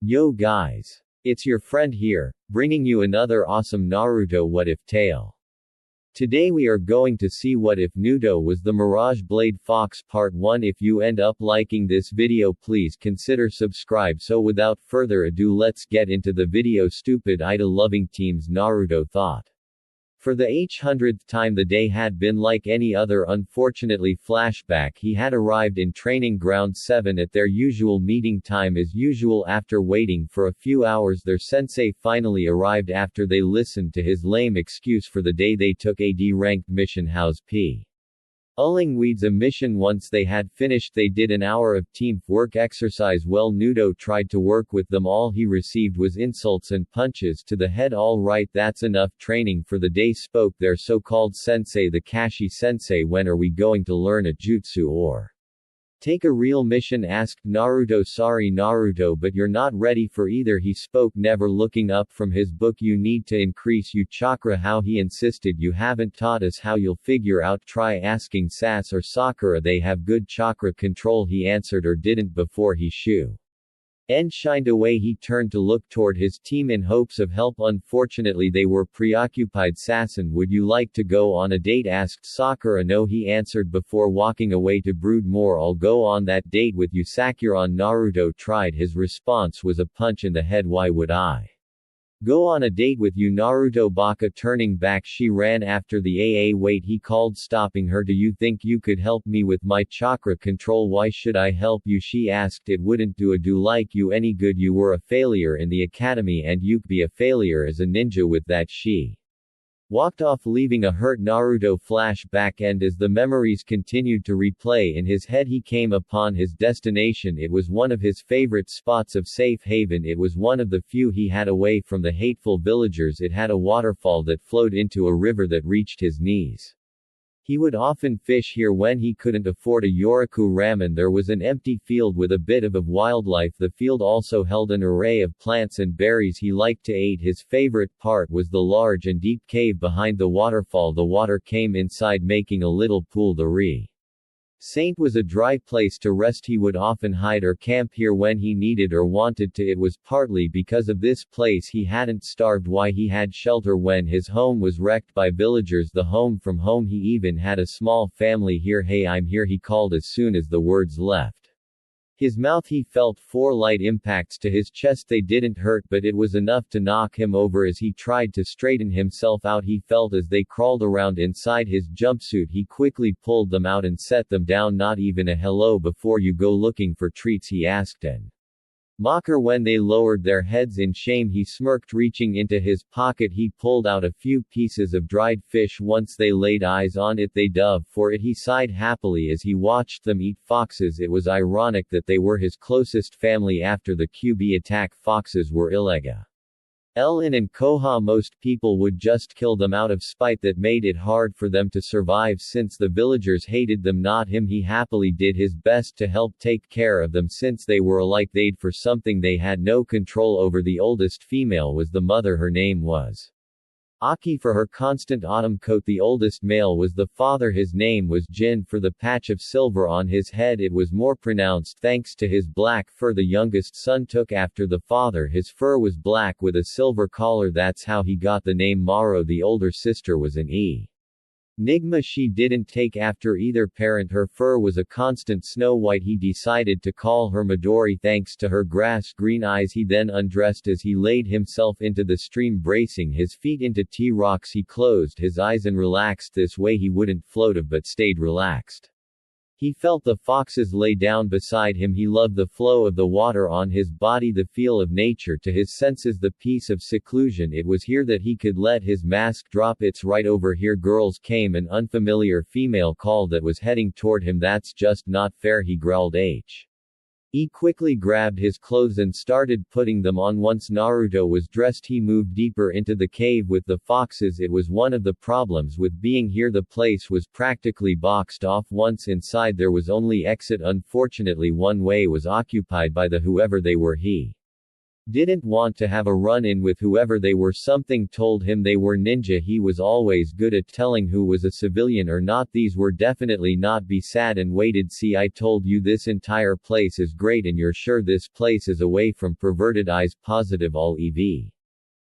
Yo guys! It's your friend here, bringing you another awesome Naruto What-If tale. Today we are going to see what if Naruto was the Mirage Blade Fox Part 1. If you end up liking this video, please consider subscribe. So without further ado, let's get into the video. Stupid idol loving teams. Naruto thought. For the 800th time the day had been like any other. Unfortunately, flashback, he had arrived in training ground 7 at their usual meeting time as usual. After waiting for a few hours, their sensei finally arrived after they listened to his lame excuse for the day. They took a D-ranked mission house P. Ullingweed's a mission. Once they had finished, they did an hour of team work exercise. Well, Naruto tried to work with them. All he received was insults and punches to the head. All right, that's enough training for the day, spoke their so-called sensei, the Kashi sensei. When are we going to learn a jutsu or take a real mission, asked Naruto. Sorry Naruto, but you're not ready for either, he spoke, never looking up from his book. You need to increase your chakra. How, he insisted. You haven't taught us how. You'll figure out. Try asking Sas or Sakura. They have good chakra control, he answered, or didn't before he shined away. He turned to look toward his team in hopes of help. Unfortunately, they were preoccupied. Sasan, would you like to go on a date, asked Sakura. No, he answered before walking away to brood more. I'll go on that date with you, Sakura. Naruto tried. His response was a punch in the head. Why would I go on a date with you, Naruto? Baka turning back, she ran after the AA. Wait, he called, stopping her. Do you think you could help me with my chakra control? Why should I help you, she asked. It wouldn't do like you any good. You were a failure in the academy and you'd be a failure as a ninja. With that, she walked off, leaving a hurt Naruto. Flashback, and as the memories continued to replay in his head, he came upon his destination. It was one of his favorite spots of safe haven. It was one of the few he had away from the hateful villagers. It had a waterfall that flowed into a river that reached his knees. He would often fish here when he couldn't afford a Yoriku ramen. There was an empty field with a bit of wildlife. The field also held an array of plants and berries he liked to eat. His favorite part was the large and deep cave behind the waterfall. The water came inside, making a little pool. The Saint was a dry place to rest. He would often hide or camp here when he needed or wanted to. It was partly because of this place he hadn't starved why he had shelter when his home was wrecked by villagers. The home from home. He even had a small family here. Hey, I'm here, he called as soon as the words left his mouth. He felt 4 light impacts to his chest. They didn't hurt, but it was enough to knock him over as he tried to straighten himself out. He felt as they crawled around inside his jumpsuit. He quickly pulled them out and set them down. Not even a hello before you go looking for treats, he asked an mocker. When they lowered their heads in shame, he smirked. Reaching into his pocket, he pulled out a few pieces of dried fish. Once they laid eyes on it, they dove for it. He sighed happily as he watched them eat foxes. It was ironic that they were his closest family after the QB attack. Foxes were Illega, Lin and Koha. Most people would just kill them out of spite. That made it hard for them to survive since the villagers hated them. Not him. He happily did his best to help take care of them since they were alike. They'd for something they had no control over. The oldest female was the mother. Her name was Aki for her constant autumn coat. The oldest male was the father. His name was Jin for the patch of silver on his head. It was more pronounced thanks to his black fur. The youngest son took after the father. His fur was black with a silver collar. That's how he got the name Maro. The older sister was an enigma. She didn't take after either parent. Her fur was a constant snow white. He decided to call her Midori thanks to her grass-green eyes. He then undressed as he laid himself into the stream, bracing his feet into rocks. He closed his eyes and relaxed. This way he wouldn't float off but stayed relaxed. He felt the foxes lay down beside him. He loved the flow of the water on his body, the feel of nature to his senses, the peace of seclusion. It was here that he could let his mask drop. It's right over here. Girls came. An unfamiliar female called that was heading toward him. That's just not fair, he growled. He quickly grabbed his clothes and started putting them on. Once Naruto was dressed, he moved deeper into the cave with the foxes. It was one of the problems with being here. The place was practically boxed off. Once inside, there was only exit. Unfortunately, one way was occupied by the whoever they were. He Didn't want to have a run-in with whoever they were. Something told him they were ninja. He was always good at telling who was a civilian or not. These were definitely not. Be sad and waited. See, I told you this entire place is great and you're sure this place is away from perverted eyes. Positive all EV.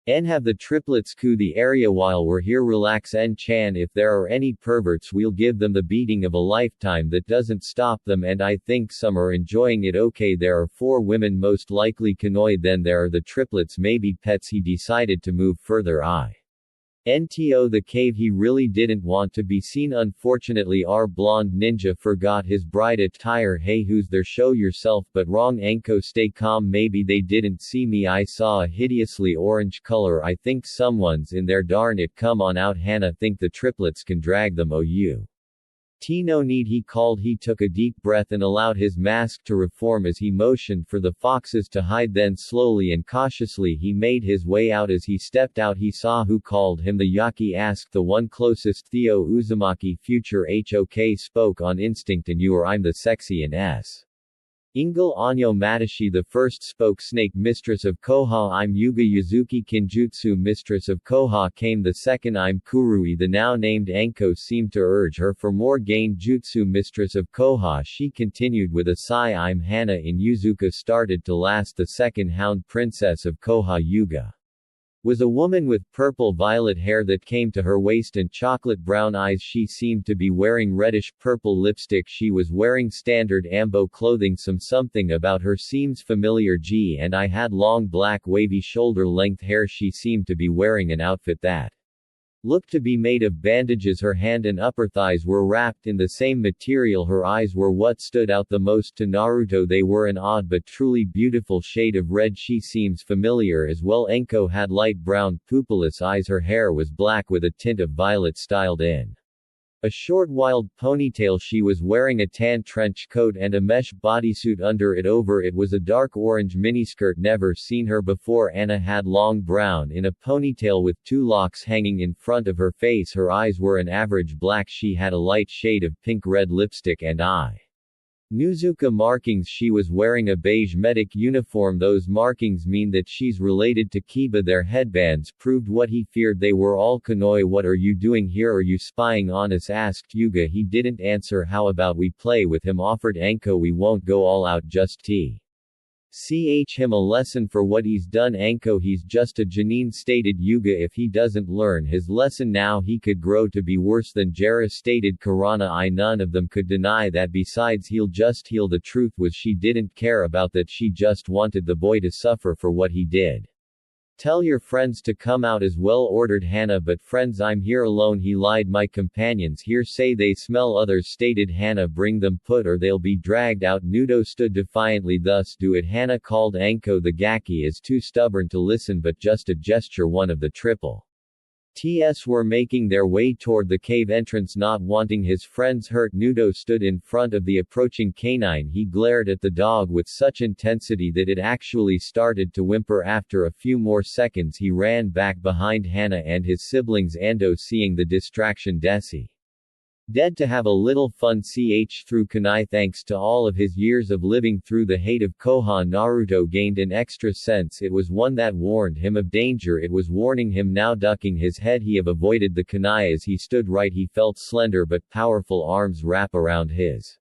N have the triplets coup the area while we're here. Relax N Chan. If there are any perverts, we'll give them the beating of a lifetime. That doesn't stop them, and I think some are enjoying it. Okay, there are 4 women, most likely Kanoi. Then there are the triplets, maybe pets. He decided to move further. NTO the cave. He really didn't want to be seen. Unfortunately, our blonde ninja forgot his bride attire. Hey, who's there? Show yourself. But wrong. Anko, stay calm. Maybe they didn't see me. I saw a hideously orange color. I think someone's in there. Darn it, come on out. Hannah, think the triplets can drag them. No need. He called. He took a deep breath and allowed his mask to reform as he motioned for the foxes to hide. Then slowly and cautiously he made his way out. As he stepped out, he saw who called him. The Yaki asked the one closest. Theo Uzumaki. Future HOK spoke on instinct. And you or I'm the sexy and s. Ingal Anyo Matashi. The first spoke. Snake, mistress of Koha. I'm Yuga Yuzuki Kinjutsu. Mistress of Koha. Came the second. I'm Kurui. The now named Anko seemed to urge her for more gain jutsu. Mistress of Koha. She continued with a sigh. I'm Hana in Yuzuka. Started to last. The second hound princess of Koha Yuga was a woman with purple-violet hair that came to her waist and chocolate-brown eyes. She seemed to be wearing reddish-purple lipstick. She was wearing standard ambo clothing. Something about her seems familiar. And I had long black wavy shoulder-length hair. She seemed to be wearing an outfit that looked to be made of bandages. Her hand and upper thighs were wrapped in the same material. Her eyes were what stood out the most to Naruto. They were an odd but truly beautiful shade of red. She seems familiar as well. Enko had light brown, pupilless eyes. Her hair was black with a tint of violet styled in a short wild ponytail. She was wearing a tan trench coat and a mesh bodysuit under it. Over it was a dark orange miniskirt. Never seen her before. Anna had long brown in a ponytail with 2 locks hanging in front of her face. Her eyes were an average black. She had a light shade of pink-red lipstick and eye Nuzuka markings. She was wearing a beige medic uniform. Those markings mean that she's related to Kiba. Their headbands proved what he feared. They were all Kanoi. What are you doing here? Are you spying on us? Asked Yuga. He didn't answer. How about we play with him? Offered Anko. We won't go all out, just teach him a lesson for what he's done. Anko, he's just a Janine, stated Yuga. If he doesn't learn his lesson now, he could grow to be worse than Jera, stated Karana. None of them could deny that. Besides, he'll just heal. The truth was she didn't care about that. She just wanted the boy to suffer for what he did. Tell your friends to come out as well, ordered Hannah. But friends, I'm here alone. He lied. My companions here say they smell others, stated Hannah. Bring them put or they'll be dragged out. Nudo stood defiantly. Thus do it. Hannah called Anko. The Gaki is too stubborn to listen, but just a gesture. One of the triple Ts were making their way toward the cave entrance. Not wanting his friends hurt, Nudo stood in front of the approaching canine. He glared at the dog with such intensity that it actually started to whimper. After a few more seconds, he ran back behind Hannah and his siblings. Ando, seeing the distraction, Desi dead to have a little fun. Through kunai. Thanks to all of his years of living through the hate of Koha, Naruto gained an extra sense. It was one that warned him of danger. It was warning him now. Ducking his head, he avoided the kunai. As he stood right, he felt slender but powerful arms wrap around his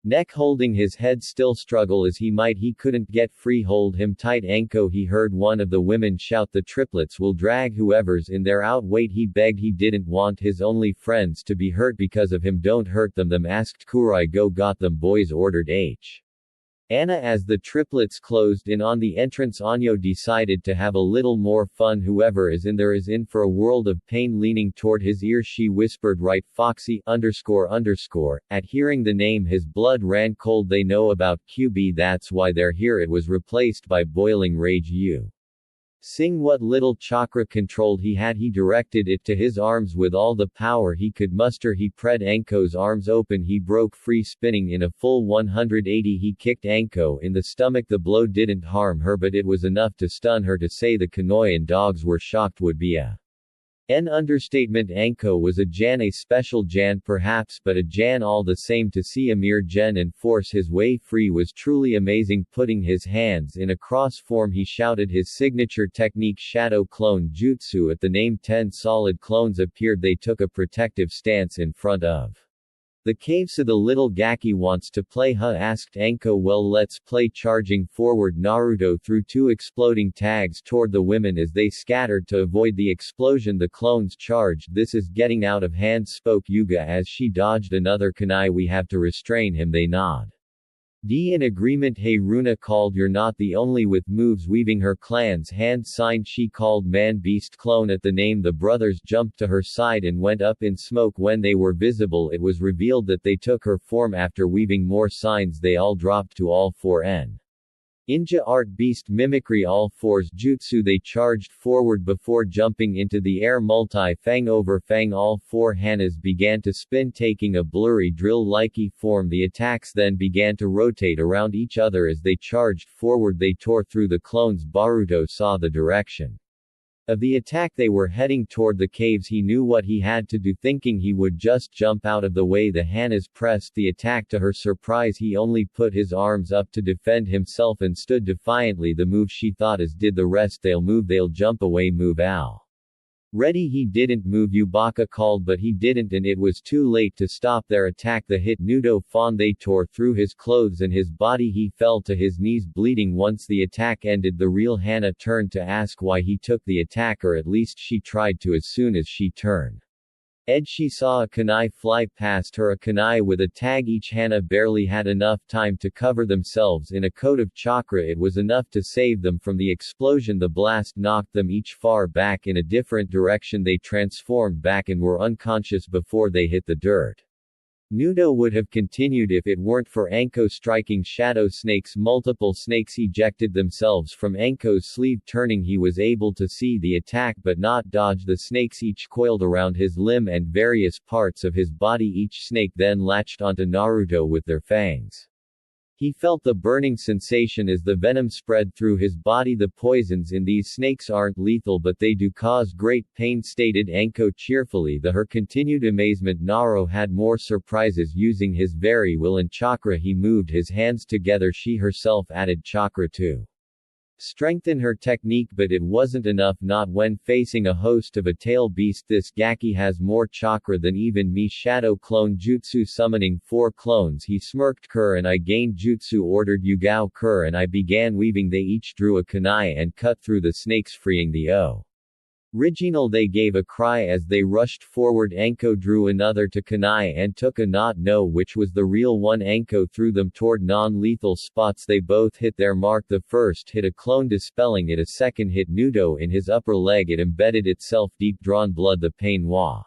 neck. Holding his head still, struggle as he might, he couldn't get free. Hold him tight, Anko. He heard one of the women shout, the triplets will drag whoever's in there out. Wait, he begged. He didn't want his only friends to be hurt because of him. Don't hurt them, asked Kurai. Go got them, boys, ordered Anna. As the triplets closed in on the entrance, Anyo decided to have a little more fun. Whoever is in there is in for a world of pain. Leaning toward his ear, she whispered, right, Foxy, __. At hearing the name, his blood ran cold. They know about QB, that's why they're here. It was replaced by boiling rage. Sing what little chakra controlled he had, he directed it to his arms with all the power he could muster. He pressed Anko's arms open. He broke free, spinning in a full 180. He kicked Anko in the stomach. The blow didn't harm her, but it was enough to stun her. To say the Kanoyan dogs were shocked would be a An understatement. Anko was a Jan, a special Jan perhaps, but a Jan all the same. To see a mere Jan and force his way free was truly amazing. Putting his hands in a cross form, he shouted his signature technique, Shadow Clone Jutsu. At the name, 10 solid clones appeared. They took a protective stance in front of the cave. So the little Gaki wants to play, huh? Asked Anko. Well, let's play. Charging forward, Naruto threw 2 exploding tags toward the women as they scattered to avoid the explosion. The clones charged. This is getting out of hand, spoke Yuga as she dodged another kunai. We have to restrain him, they nod. In agreement. Hey Runa called. You're not the only with moves. Weaving her clan's hand sign, she called Man Beast Clone. At the name, the brothers jumped to her side and went up in smoke. When they were visible, it was revealed that they took her form. After weaving more signs, they all dropped to all 4 Ninja art beast mimicry all 4's jutsu. They charged forward before jumping into the air. Multi-fang over fang. All 4 Hanas began to spin, taking a blurry drill-like form. The attacks then began to rotate around each other as they charged forward. They tore through the clones. Baruto saw the direction of the attack. They were heading toward the caves. He knew what he had to do, thinking he would just jump out of the way. The Hanas pressed the attack. To her surprise, he only put his arms up to defend himself and stood defiantly. The move she thought is did the rest. They'll move, they'll jump away. Move Al. Ready. He didn't move. Yubaka called, but he didn't, and it was too late to stop their attack. The hit Nudo Fawn. They tore through his clothes and his body. He fell to his knees bleeding. Once the attack ended, the real Hana turned to ask why he took the attack, or at least she tried to. As soon as she turned she saw a kunai fly past her, a kunai with a tag. Each Hana barely had enough time to cover themselves in a coat of chakra. It was enough to save them from the explosion. The blast knocked them each far back in a different direction. They transformed back and were unconscious before they hit the dirt. Nudo would have continued if it weren't for Anko striking shadow snakes. Multiple snakes ejected themselves from Anko's sleeve. Turning, he was able to see the attack but not dodge. The snakes each coiled around his limb and various parts of his body. Each snake then latched onto Naruto with their fangs. He felt the burning sensation as the venom spread through his body. The poisons in these snakes aren't lethal, but they do cause great pain, stated Anko cheerfully. To her continued amazement, Naruto had more surprises. Using his very will and chakra, he moved his hands together. She herself added chakra to strengthen her technique, but it wasn't enough, not when facing a host of a tail beast. This Gaki has more chakra than even me. Shadow Clone Jutsu. Summoning 4 clones, he smirked. Kur and I gained jutsu, ordered Yugao. Kur and I began weaving. They each drew a kunai and cut through the snakes, freeing the original. They gave a cry as they rushed forward. Anko drew another to kunai and took a not know which was the real one. Anko threw them toward non-lethal spots. They both hit their mark. The first hit a clone, dispelling it. A second hit Nudo in his upper leg. It embedded itself deep. Drawn blood. The pain was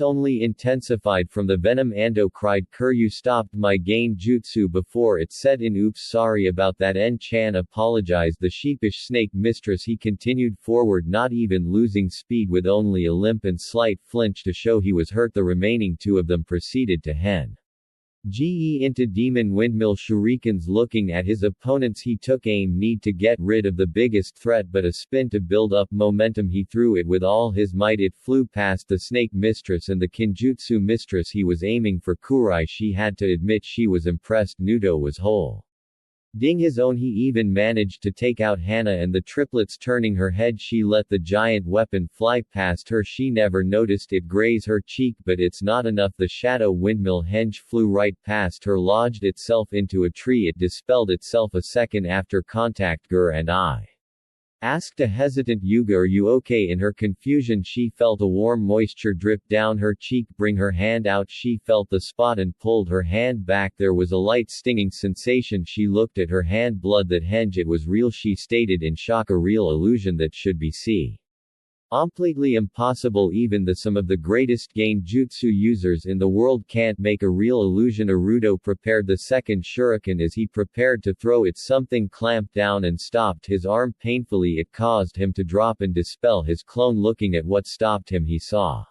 only intensified from the venom. Ando cried, Kur, you stopped my gain jutsu before it set in. Oops, sorry about that. En-chan apologized. The sheepish snake mistress. He continued forward, not even losing speed, with only a limp and slight flinch to show he was hurt. The remaining 2 of them proceeded to ge into demon windmill shurikens. Looking at his opponents, he took aim. Need to get rid of the biggest threat, but a spin to build up momentum. He threw it with all his might. It flew past the snake mistress and the kinjutsu mistress. He was aiming for Kurai. She had to admit she was impressed. Nudo was whole ding his own. He even managed to take out Hana and the triplets. Turning her head, she let the giant weapon fly past her. She never noticed it graze her cheek, but it's not enough. The shadow windmill henge flew right past her, lodged itself into a tree. It dispelled itself a second after contact. Gur and I asked a hesitant Yuga, are you okay? In her confusion, she felt a warm moisture drip down her cheek. Bring her hand out. She felt the spot and pulled her hand back. There was a light stinging sensation. She looked at her hand. Blood. That henge, it was real, she stated in shock. A real illusion that should be completely impossible. Even some of the greatest gain jutsu users in the world can't make a real illusion. Naruto prepared the second shuriken. As he prepared to throw it, something clamped down and stopped his arm painfully. It caused him to drop and dispel his clone. Looking at what stopped him, he saw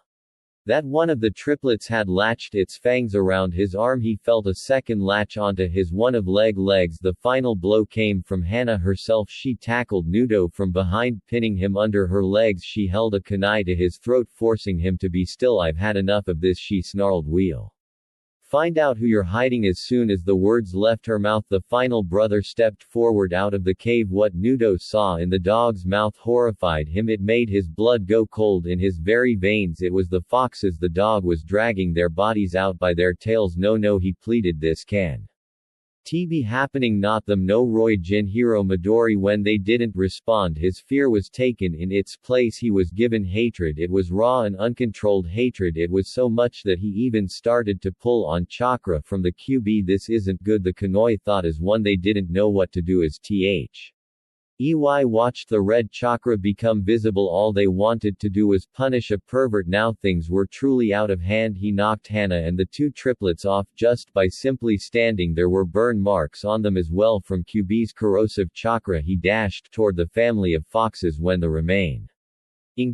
That one of the triplets had latched its fangs around his arm. He felt a second latch onto his one of legs. The final blow came from Hana herself. She tackled Nudo from behind, pinning him under her legs. She held a kunai to his throat, forcing him to be still. I've had enough of this, she snarled. We'll find out who you're hiding. As soon as the words left her mouth, the final brother stepped forward out of the cave. What Nudo saw in the dog's mouth horrified him. It made his blood go cold in his very veins. It was the foxes. The dog was dragging their bodies out by their tails. No, he pleaded, this can be happening, not them. No, Roy Jin Hiro Midori. When they didn't respond, his fear was taken in its place. He was given hatred. It was raw and uncontrolled hatred. It was so much that he even started to pull on chakra from the QB. This isn't good, the Kanoi thought as one. They didn't know what to do as EY watched the red chakra become visible. All they wanted to do was punish a pervert. Now things were truly out of hand. He knocked Hana and the two triplets off just by simply standing. There were burn marks on them as well from QB's corrosive chakra. He dashed toward the family of foxes. When the remaining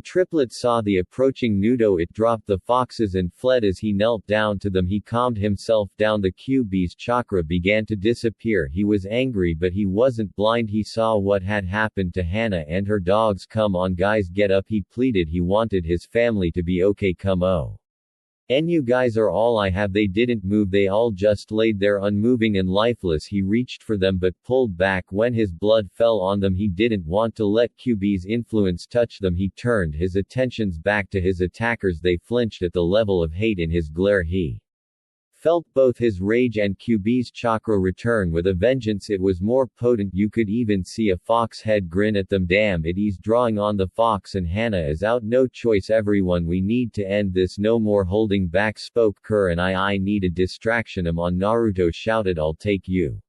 triplet saw the approaching Nudo, it dropped the foxes and fled. As he knelt down to them, he calmed himself down. The QB's chakra began to disappear. He was angry, but he wasn't blind. He saw what had happened to Hana and her dogs. Come on guys, get up, he pleaded. He wanted his family to be okay. Come on. And you guys are all I have. They didn't move. They all just laid there unmoving and lifeless. He reached for them but pulled back when his blood fell on them. He didn't want to let QB's influence touch them. He turned his attentions back to his attackers. They flinched at the level of hate in his glare. He felt both his rage and QB's chakra return with a vengeance. It was more potent. You could even see a fox head grin at them. Damn it, he's drawing on the fox and Hana is out. No choice everyone, we need to end this. No more holding back, spoke Kerr, and I need a distraction. I'm on. Naruto shouted, I'll take you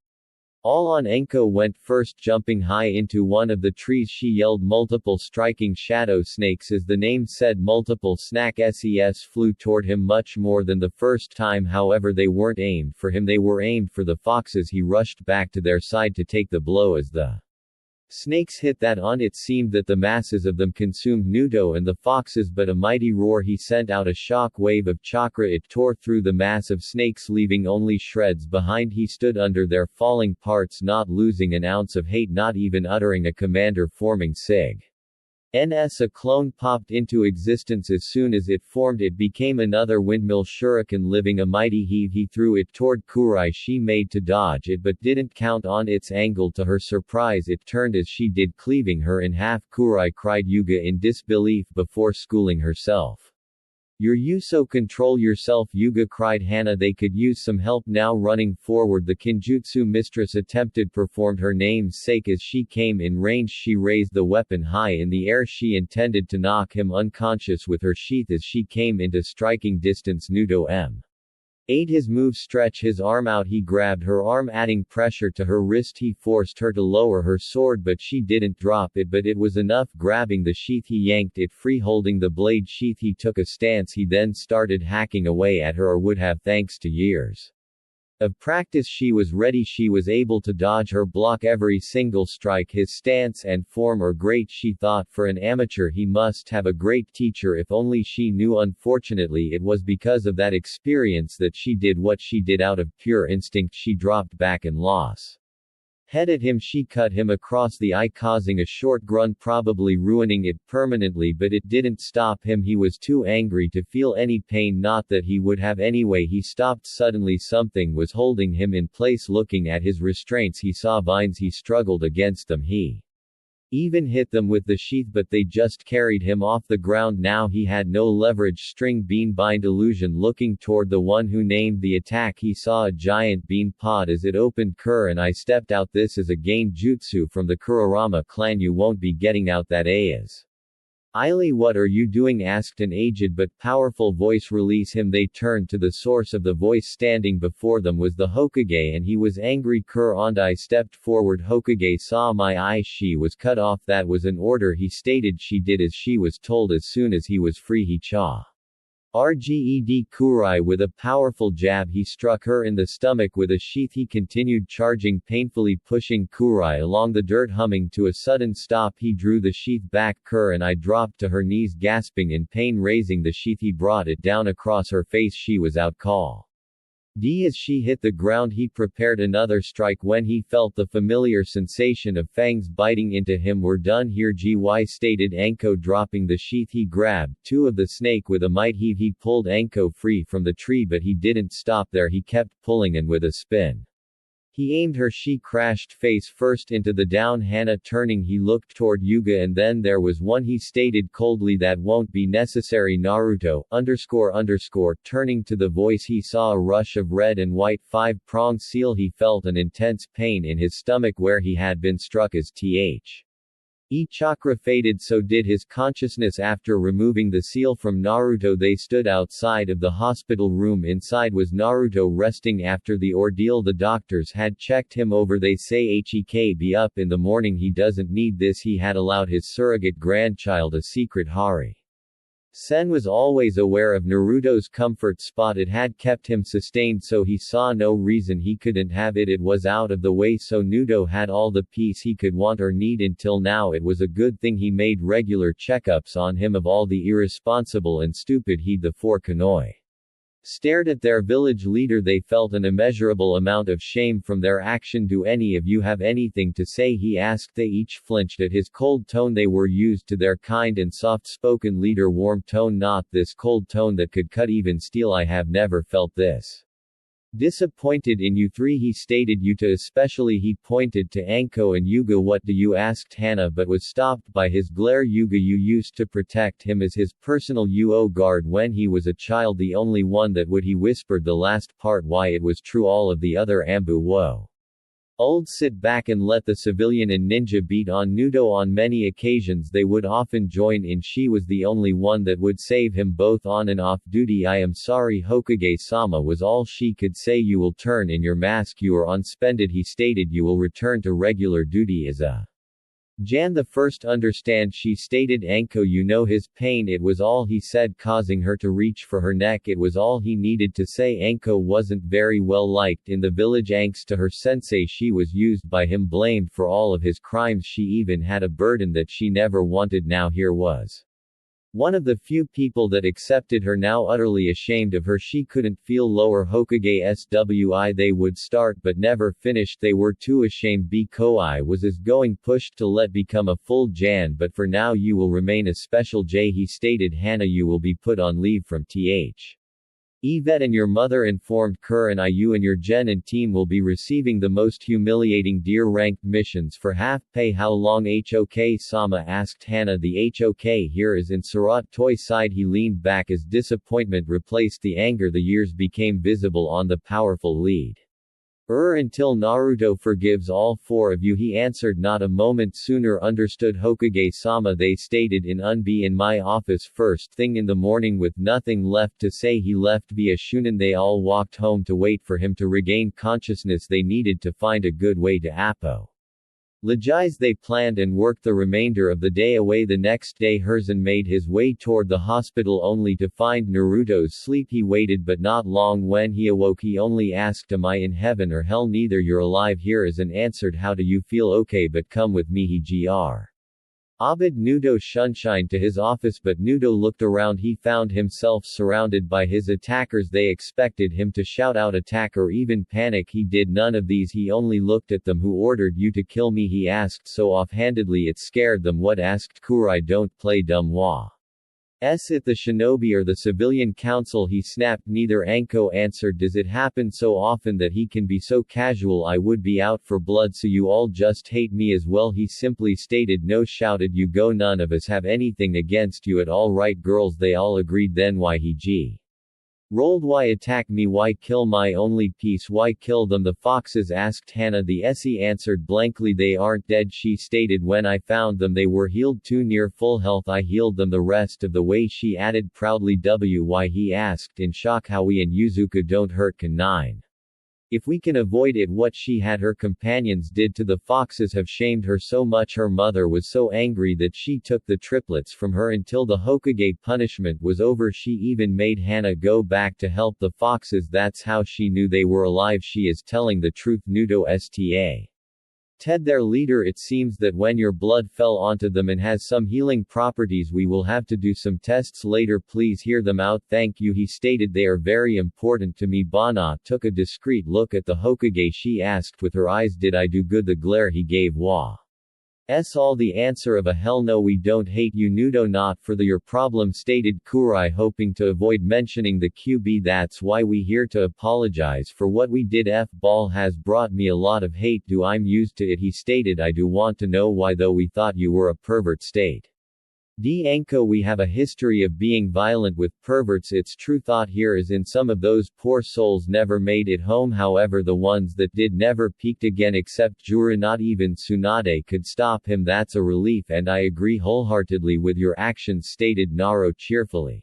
all on. Enko went first, jumping high into one of the trees. She yelled, multiple striking shadow snakes. As the name said, multiple snack ses flew toward him much more than the first time. However, they weren't aimed for him, they were aimed for the foxes. He rushed back to their side to take the blow. As the snakes hit that on, it seemed that the masses of them consumed Nudo and the foxes, but a mighty roar he sent out, a shock wave of chakra. It tore through the mass of snakes, leaving only shreds behind. He stood under their falling parts, not losing an ounce of hate, not even uttering a command or forming sig. NS. A clone popped into existence. As soon as it formed, it became another windmill shuriken, living a mighty heave. He threw it toward Kurai. She made to dodge it but didn't count on its angle. To her surprise, it turned as she did, cleaving her in half. Kurai cried Yuga in disbelief before schooling herself. You so control yourself, Yuga cried Hana. They could use some help now. Running forward, the Kinjutsu mistress performed her name's sake. As she came in range, she raised the weapon high in the air. She intended to knock him unconscious with her sheath. As she came into striking distance, Nudo ate his move, stretch his arm out. He grabbed her arm, adding pressure to her wrist. He forced her to lower her sword, but she didn't drop it. But it was enough. Grabbing the sheath, he yanked it free. Holding the blade sheath, he took a stance. He then started hacking away at her, or would have, thanks to years of practice. She was ready. She was able to dodge her block every single strike. His stance and form are great, she thought. For an amateur, he must have a great teacher. If only she knew. Unfortunately, it was because of that experience that she did what she did. Out of pure instinct, she dropped back and lost head at him. She cut him across the eye, causing a short grunt, probably ruining it permanently, but it didn't stop him. He was too angry to feel any pain, not that he would have anyway. He stopped suddenly. Something was holding him in place. Looking at his restraints, he saw vines. He struggled against them. He even hit them with the sheath, but they just carried him off the ground. Now he had no leverage. String bean bind illusion. Looking toward the one who named the attack, he saw a giant bean pod as it opened. Kur and I stepped out. This is a gain jutsu from the Kurorama clan. You won't be getting out that is. Aili, what are you doing? Asked an aged but powerful voice. Release him. They turned to the source of the voice. Standing before them was the Hokage, and he was angry. Kur Andai stepped forward. Hokage saw my eye. She was cut off. That was an order, he stated. She did as she was told. As soon as he was free, he Rged Kurai with a powerful jab he struck her in the stomach with a sheath he continued charging painfully pushing Kurai along the dirt humming to a sudden stop he drew the sheath back and I dropped to her knees gasping in pain raising the sheath he brought it down across her face she was out call. As she hit the ground he prepared another strike when he felt the familiar sensation of fangs biting into him we're done here Gy stated Anko dropping the sheath he grabbed two of the snake with a might heave he pulled Anko free from the tree but he didn't stop there he kept pulling and with a spin. He aimed her she crashed face first into the down Hana turning he looked toward Yuga and then there was one he stated coldly that won't be necessary Naruto, __, turning to the voice he saw a rush of red and white five-pronged seal he felt an intense pain in his stomach where he had been struck as chakra faded so did his consciousness after removing the seal from Naruto they stood outside of the hospital room inside was Naruto resting after the ordeal the doctors had checked him over they say Hek up in the morning he doesn't need this he had allowed his surrogate grandchild a secret Hari. Sen was always aware of Naruto's comfort spot it had kept him sustained so he saw no reason he couldn't have it was out of the way so Naruto had all the peace he could want or need until now it was a good thing he made regular checkups on him of all the irresponsible and stupid he the four Kanoi stared at their village leader they felt an immeasurable amount of shame from their action do any of you have anything to say he asked they each flinched at his cold tone they were used to their kind and soft-spoken leader warm tone not this cold tone that could cut even steel I have never felt this. Disappointed in you three he stated Yuta especially he pointed to Anko and Yuga what do you asked Hana but was stopped by his glare Yuga you used to protect him as his personal UO guard when he was a child the only one that would he whispered the last part why it was true all of the other Ambu wo. Old sit back and let the civilian and ninja beat on Naruto on many occasions they would often join in she was the only one that would save him both on and off duty I am sorry Hokage-sama was all she could say you will turn in your mask you are unspended he stated you will return to regular duty as a Jan the first understand she stated Anko you know his pain it was all he said causing her to reach for her neck it was all he needed to say Anko wasn't very well liked in the village angst to her sensei she was used by him blamed for all of his crimes she even had a burden that she never wanted now here was one of the few people that accepted her now utterly ashamed of her she couldn't feel lower Hokage SWI they would start but never finished they were too ashamed Koi was as going pushed to let become a full Jan but for now you will remain a special J he stated Hana you will be put on leave from Yvette and your mother informed Kerr and you and your Gen and team will be receiving the most humiliating deer-ranked missions for half pay how long Hok-sama asked Hana the Hok here is in Surat Toy side he leaned back as disappointment replaced the anger the years became visible on the powerful lead. Until Naruto forgives all four of you he answered not a moment sooner understood Hokage-sama they stated in Unbe in my office first thing in the morning with nothing left to say he left via Shunin they all walked home to wait for him to regain consciousness they needed to find a good way to Apologize they planned and worked the remainder of the day away the next day Hirzan made his way toward the hospital only to find Naruto's sleep he waited but not long when he awoke he only asked am I in heaven or hell neither you're alive here as and answered how do you feel okay but come with me he gr. Abid Naruto shunshine to his office but Naruto looked around he found himself surrounded by his attackers they expected him to shout out attack or even panic he did none of these he only looked at them who ordered you to kill me he asked so offhandedly it scared them what asked Kurai don't play dumb wah. It the shinobi or the civilian council he snapped neither Anko answered does it happen so often that he can be so casual I would be out for blood so you all just hate me as well he simply stated no shouted you go none of us have anything against you at all right girls they all agreed then why he rolled why attack me why kill my only piece why kill them the foxes asked Hana the SE answered blankly they aren't dead she stated when I found them they were healed too near full health I healed them the rest of the way she added proudly why he asked in shock Howie and Yuzuka don't hurt can 9. If we can avoid it, what she had her companions did to the foxes have shamed her so much. Her mother was so angry that she took the triplets from her until the Hokage punishment was over. She even made Hana go back to help the foxes. That's how she knew they were alive. She is telling the truth. Naruto Sta. Ted, their leader. It seems that when your blood fell onto them and has some healing properties, we will have to do some tests later. Please hear them out. Thank you. He stated they are very important to me. Bana took a discreet look at the Hokage. She asked with her eyes, did I do good? The glare he gave was all the answer of a hell no. We don't hate you, Naruto, not for your problem, stated Kurai, hoping to avoid mentioning the QB. That's why we here to apologize for what we did. F-ball has brought me a lot of hate. Do I'm used to it, he stated. I do want to know why though. We thought you were a pervert, state Anko. We have a history of being violent with perverts. Its true thought here is in some of those poor souls never made it home. However, the ones that did never peaked again, except Jura. Not even Tsunade could stop him. That's a relief, and I agree wholeheartedly with your actions, stated Naro cheerfully.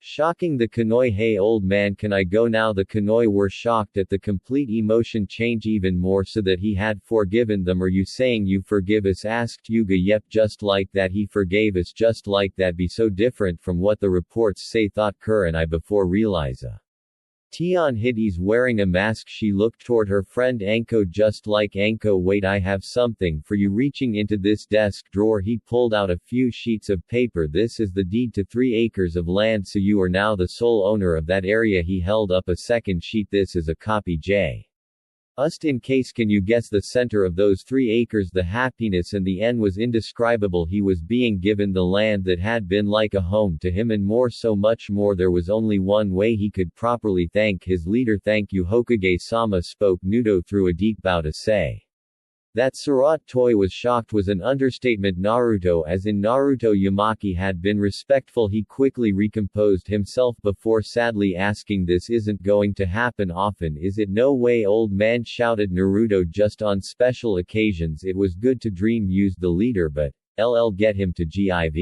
Shocking the Kanoi. Hey old man, can I go now? The Kanoi were shocked at the complete emotion change, even more so that he had forgiven them. Are you saying you forgive us? Asked Yuga. Yep, just like that. He forgave us just like that. Be so different from what the reports say, thought Kurenai before realizing Tion hid. He's wearing a mask. She looked toward her friend Anko. Just like Anko. Wait, I have something for you. Reaching into this desk drawer, he pulled out a few sheets of paper. This is the deed to 3 acres of land, so you are now the sole owner of that area. He held up a second sheet. This is a copy. Just in case, can you guess the center of those 3 acres? The happiness and the end was indescribable. He was being given the land that had been like a home to him, and more, so much more. There was only one way he could properly thank his leader. Thank you, Hokage-sama, spoke Naruto through a deep bow. To say that Surat Toy was shocked was an understatement. Naruto, as in Naruto Yamaki, had been respectful. He quickly recomposed himself before sadly asking, this isn't going to happen often, is it? No way, old man, shouted Naruto. Just on special occasions. It was good to dream, used the leader, but get him to give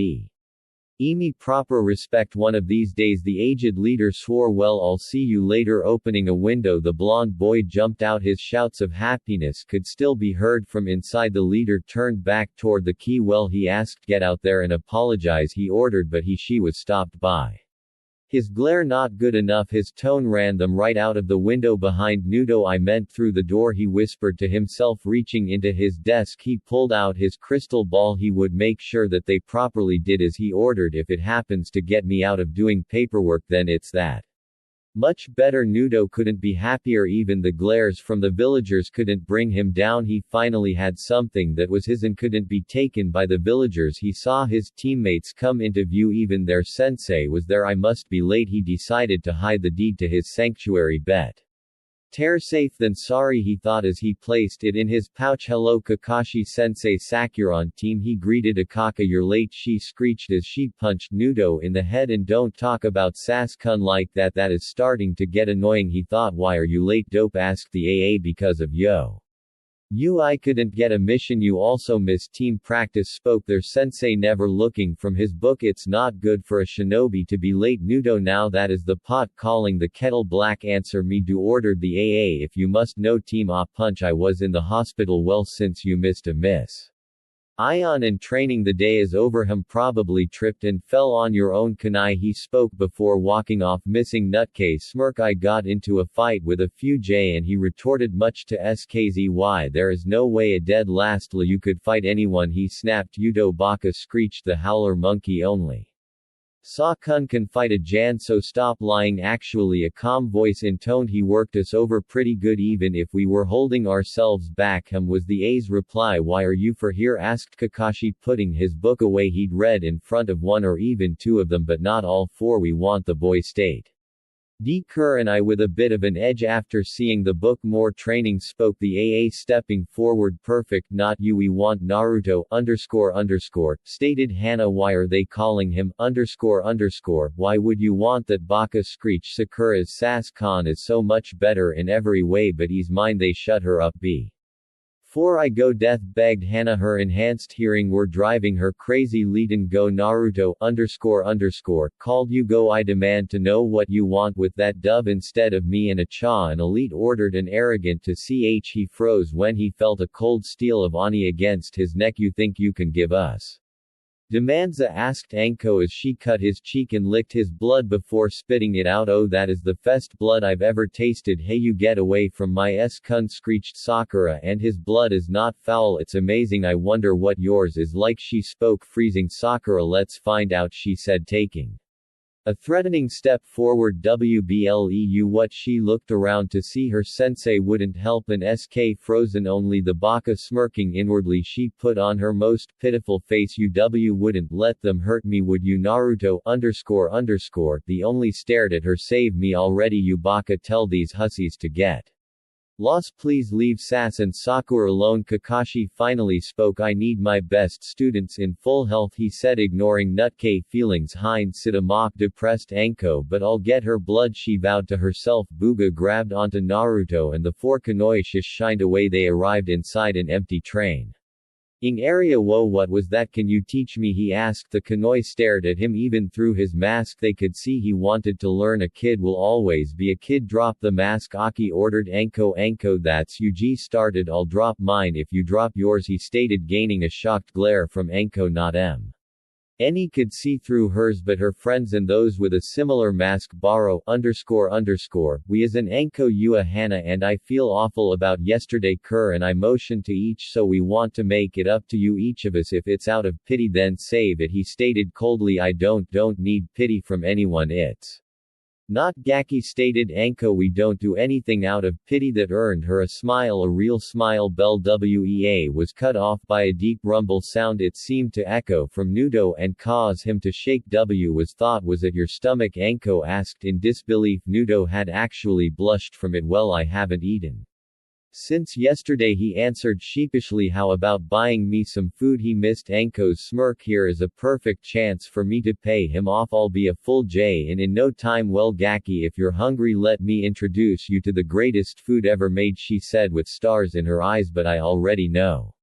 Emi proper respect one of these days. The aged leader swore. Well, I'll see you later. Opening a window, the blonde boy jumped out. His shouts of happiness could still be heard from inside. The leader turned back toward the key. Well, he asked, get out there and apologize, he ordered, but she was stopped by his glare. Not good enough. His tone ran them right out of the window behind Naruto. I meant through the door, he whispered to himself. Reaching into his desk, he pulled out his crystal ball. He would make sure that they properly did as he ordered. If it happens to get me out of doing paperwork, then it's that much better. Naruto couldn't be happier. Even the glares from the villagers couldn't bring him down. He finally had something that was his and couldn't be taken by the villagers. He saw his teammates come into view. Even their sensei was there. I must be late. He decided to hide the deed to his sanctuary. Better safe than sorry, he thought as he placed it in his pouch. Hello, Kakashi-sensei. Sakuran team. He greeted Akaka. You're late, she screeched as she punched Naruto in the head. And don't talk about Sasuke like that. That is starting to get annoying, he thought. Why are you late, dope? Asked the AA. Because of I couldn't get a mission. You also missed team practice, spoke their sensei, never looking from his book. It's not good for a shinobi to be late, Naruto. Now that is the pot calling the kettle black. Answer me, do, ordered the AA. If you must know, team punch. I was in the hospital. Well, since you missed a miss Ion and training, the day is over. Probably tripped and fell on your own kunai. He spoke before walking off. Missing nutcase smirk. I got into a fight with a few J, and he retorted much to skzy. There is no way a dead last you could fight anyone, he snapped. Yudo Baka screeched. The howler monkey only Sa-kun can fight a Jan, so stop lying. Actually, a calm voice intoned. He worked us over pretty good even if we were holding ourselves back. Was the A's reply. Why are you for here? Asked Kakashi, putting his book away. He'd read in front of one or even two of them, but not all four. We want the boy, state Kerr and I with a bit of an edge after seeing the book. More training, spoke the AA, stepping forward. Perfect, not you. We want Naruto, stated Hana. Why are they calling him, Why would you want that? Baka screeched. Sakura's Sasuke is so much better in every way, but he's mine. They shut her up. "'Fore I go death begged Hana, her enhanced hearing were driving her crazy. Leadin' go Naruto called you go. I demand to know what you want with that dub instead of me and a cha." An elite ordered and arrogant to ch. He froze when he felt a cold steel of Ani against his neck. "You think you can give us?" Demanza asked Anko as she cut his cheek and licked his blood before spitting it out. "Oh, that is the best blood I've ever tasted. Hey, you get away from my kun," screeched Sakura, "and his blood is not foul, it's amazing. I wonder what yours is like." She spoke freezing Sakura. "Let's find out," she said, taking a threatening step forward. Wbleu what? She looked around to see her sensei wouldn't help and frozen, only the baka smirking inwardly. She put on her most pitiful face. "You wouldn't let them hurt me, would you?" Naruto the only stared at her. "Save me already, you baka. Tell these hussies to get lost. Please leave Sass and Sakura alone." Kakashi finally spoke. "I need my best students in full health," he said, ignoring Nutke feelings. Hind mock depressed Anko, "But I'll get her blood," she vowed to herself. Booga grabbed onto Naruto and the four Konoe shined away. They arrived inside an empty train. "Ing area, whoa, what was that? Can you teach me?" he asked. The Konoe stared at him. Even through his mask they could see he wanted to learn. "A kid will always be a kid." "Drop the mask," Aki ordered. Anko, "That's Yuji started. I'll drop mine if you drop yours," he stated, gaining a shocked glare from Anko. Not Any could see through hers, but her friends and those with a similar mask borrow "We as an Anko Yua Hana, and I feel awful about yesterday Kur, and I motioned to each, so we want to make it up to you, each of us. If it's out of pity, then save it," he stated coldly. "I don't need pity from anyone. It's not Gaki," stated Anko. "We don't do anything out of pity." That earned her a smile, a real smile. Bell Wea was cut off by a deep rumble sound. It seemed to echo from Nudo and cause him to shake. Was thought was at your stomach?" Anko asked in disbelief. Nudo had actually blushed from it. "Well, I haven't eaten since yesterday," he answered sheepishly. "How about buying me some food?" He missed Anko's smirk. "Here is a perfect chance for me to pay him off. I'll be a full J in no time." "Well, Gaki, if you're hungry, let me introduce you to the greatest food ever made," she said with stars in her eyes. "But I already know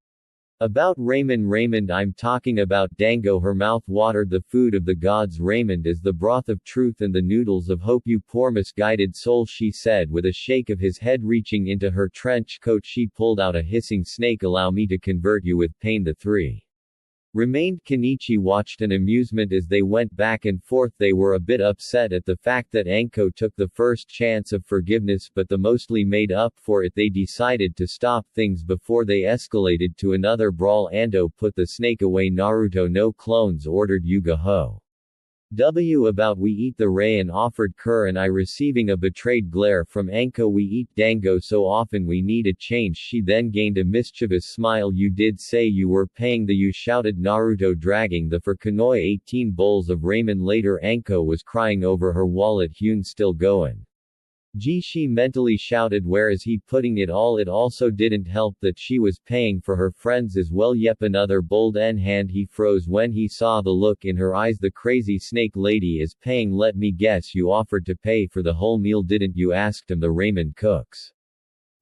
about Raymond, I'm talking about Dango." Her mouth watered. "The food of the gods, Raymond, is the broth of truth and the noodles of hope, you poor misguided soul," she said with a shake of his head. Reaching into her trench coat she pulled out a hissing snake. "Allow me to convert you with pain." The three remained. Kenichi watched in amusement as they went back and forth. They were a bit upset at the fact that Anko took the first chance of forgiveness, but the mostly made up for it. They decided to stop things before they escalated to another brawl. "Ando, put the snake away." "Naruto, no clones," ordered Yuga Ho. About we eat the Rain, offered Kur and I, receiving a betrayed glare from Anko. "We eat Dango so often we need a change." She then gained a mischievous smile. "You did say you were paying the you," shouted Naruto, dragging the for Konoe 18 bowls of ramen. Later Anko was crying over her wallet. "Hyun still goin'?" She mentally shouted. "Where is he putting it all?" It also didn't help that she was paying for her friends as well. "Yep, another bold hand." He froze when he saw the look in her eyes. "The crazy snake lady is paying. Let me guess, you offered to pay for the whole meal, didn't you?" asked him the ramen cook's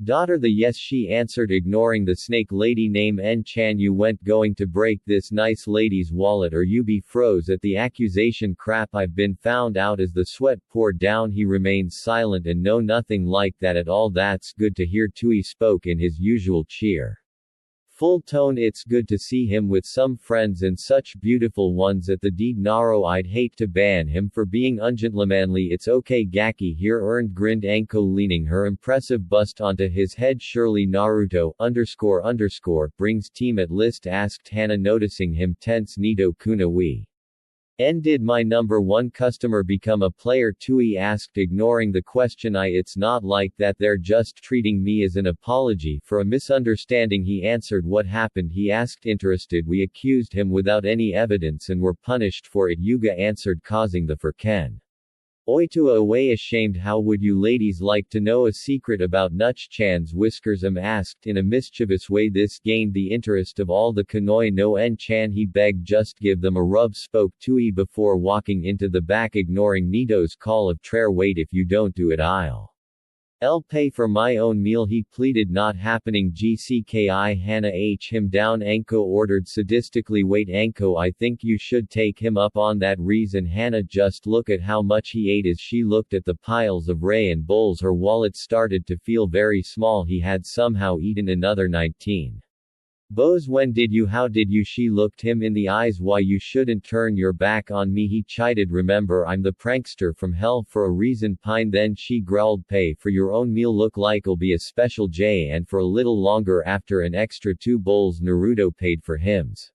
daughter. "Yes," she answered, ignoring the snake lady name. "En-chan, you went going to break this nice lady's wallet or you be froze at the accusation." "Crap, I've been found out." As the sweat poured down he remained silent. "And no, nothing like that at all." "That's good to hear." Tui spoke in his usual cheer full tone. "It's good to see him with some friends and such beautiful ones at the deed. Naro, I'd hate to ban him for being ungentlemanly." "It's okay, Gaki here," grinned Anko, leaning her impressive bust onto his head. "Surely Naruto brings team at list?" asked Hana, noticing him tense. "Nito kuna we did my number one customer become a player?" Tui asked, ignoring the question. "It's not like that, they're just treating me as an apology for a misunderstanding," he answered. "What happened?" he asked, interested. "We accused him without any evidence and were punished for it," Yuga answered, causing the Furken Oitua away. "Ashamed? How would you ladies like to know a secret about Nuch-chan's whiskers?" asked in a mischievous way. This gained the interest of all the Konoe. "No, En-chan," he begged, "just give them a rub," spoke Tui before walking into the back, ignoring Nito's call of "Trare, wait, if you don't do it I'll I'll pay for my own meal, he pleaded. Not happening. GCKI Hannah H him down. Anko ordered sadistically. Wait Anko, I think you should take him up on that reason. Hannah, just look at how much he ate. As she looked at the piles of ramen bowls, her wallet started to feel very small. He had somehow eaten another 19. Bose, when did you? How did you? She looked him in the eyes. Why, you shouldn't turn your back on me, he chided. Remember, I'm the prankster from hell for a reason. Pine. Then she growled, pay for your own meal, look like'll be a special J. And for a little longer, after an extra 2 bowls, Naruto paid for him's.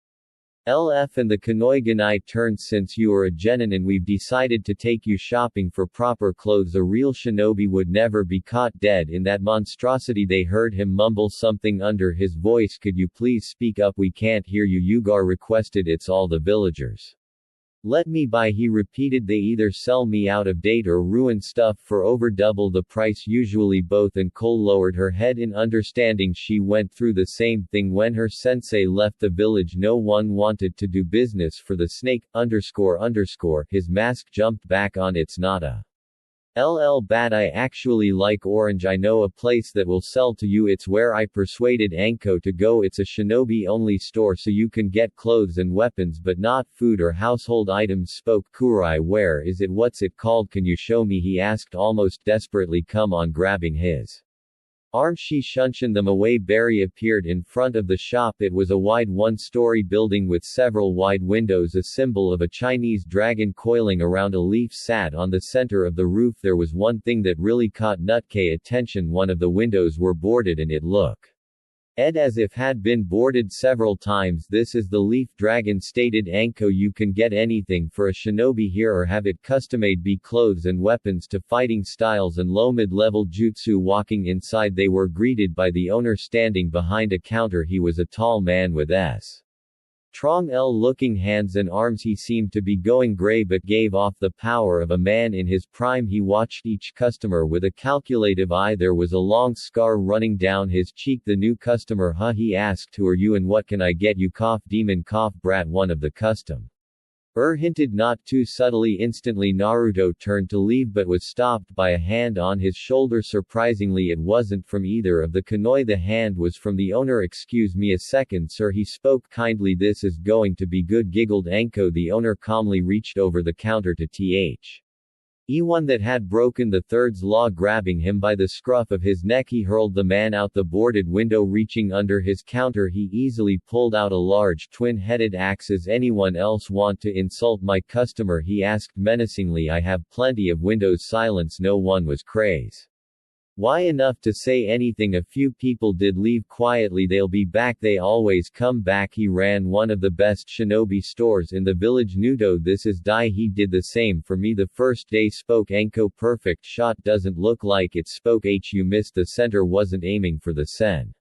LF and the Konoiganai turned. Since you are a genin and we've decided to take you shopping for proper clothes, a real shinobi would never be caught dead in that monstrosity. They heard him mumble something under his voice. Could you please speak up? We can't hear you, Yugar requested. It's all the villagers. Let me buy, he repeated. They either sell me out of date or ruin stuff for over double the price, usually both. And Cole lowered her head in understanding. She went through the same thing when her sensei left the village. No one wanted to do business for the snake, __. His mask jumped back on. It's not a bat, I actually like orange. I know a place that will sell to you. It's where I persuaded Anko to go. It's a shinobi only store, so you can get clothes and weapons but not food or household items, spoke Kurai. Where is it? What's it called? Can you show me? He asked almost desperately. Come on. Grabbing his arm, she shunshed them away. Barry appeared in front of the shop. It was a wide 1-story building with several wide windows, a symbol of a Chinese dragon coiling around a leaf sat on the center of the roof. There was one thing that really caught Nutke attention. One of the windows were boarded and it looked as if had been boarded several times. This is the Leaf Dragon, stated Anko. You can get anything for a shinobi here or have it custom-made, be clothes and weapons to fighting styles and low mid-level jutsu. Walking inside, they were greeted by the owner standing behind a counter. He was a tall man with strong looking hands and arms. He seemed to be going gray but gave off the power of a man in his prime. He watched each customer with a calculative eye. There was a long scar running down his cheek. The new customer, huh? He asked. Who are you and what can I get you? Cough demon, cough brat. One of the custom hinted not too subtly. Instantly Naruto turned to leave but was stopped by a hand on his shoulder. Surprisingly, it wasn't from either of the Konoi. The hand was from the owner. Excuse me a second, sir, he spoke kindly. This is going to be good, giggled Anko. The owner calmly reached over the counter to one that had broken the third's law. Grabbing him by the scruff of his neck, he hurled the man out the boarded window. Reaching under his counter, he easily pulled out a large twin-headed axe. Does anyone else want to insult my customer? He asked menacingly. I have plenty of windows. Silence. No one was crazy why enough to say anything. A few people did leave quietly. They'll be back. They always come back. He ran one of the best shinobi stores in the village. Nudo, this is Dai. He did the same for me the first day, spoke Anko. Perfect shot. Doesn't look like it, spoke H. You missed the center. Wasn't aiming for the center.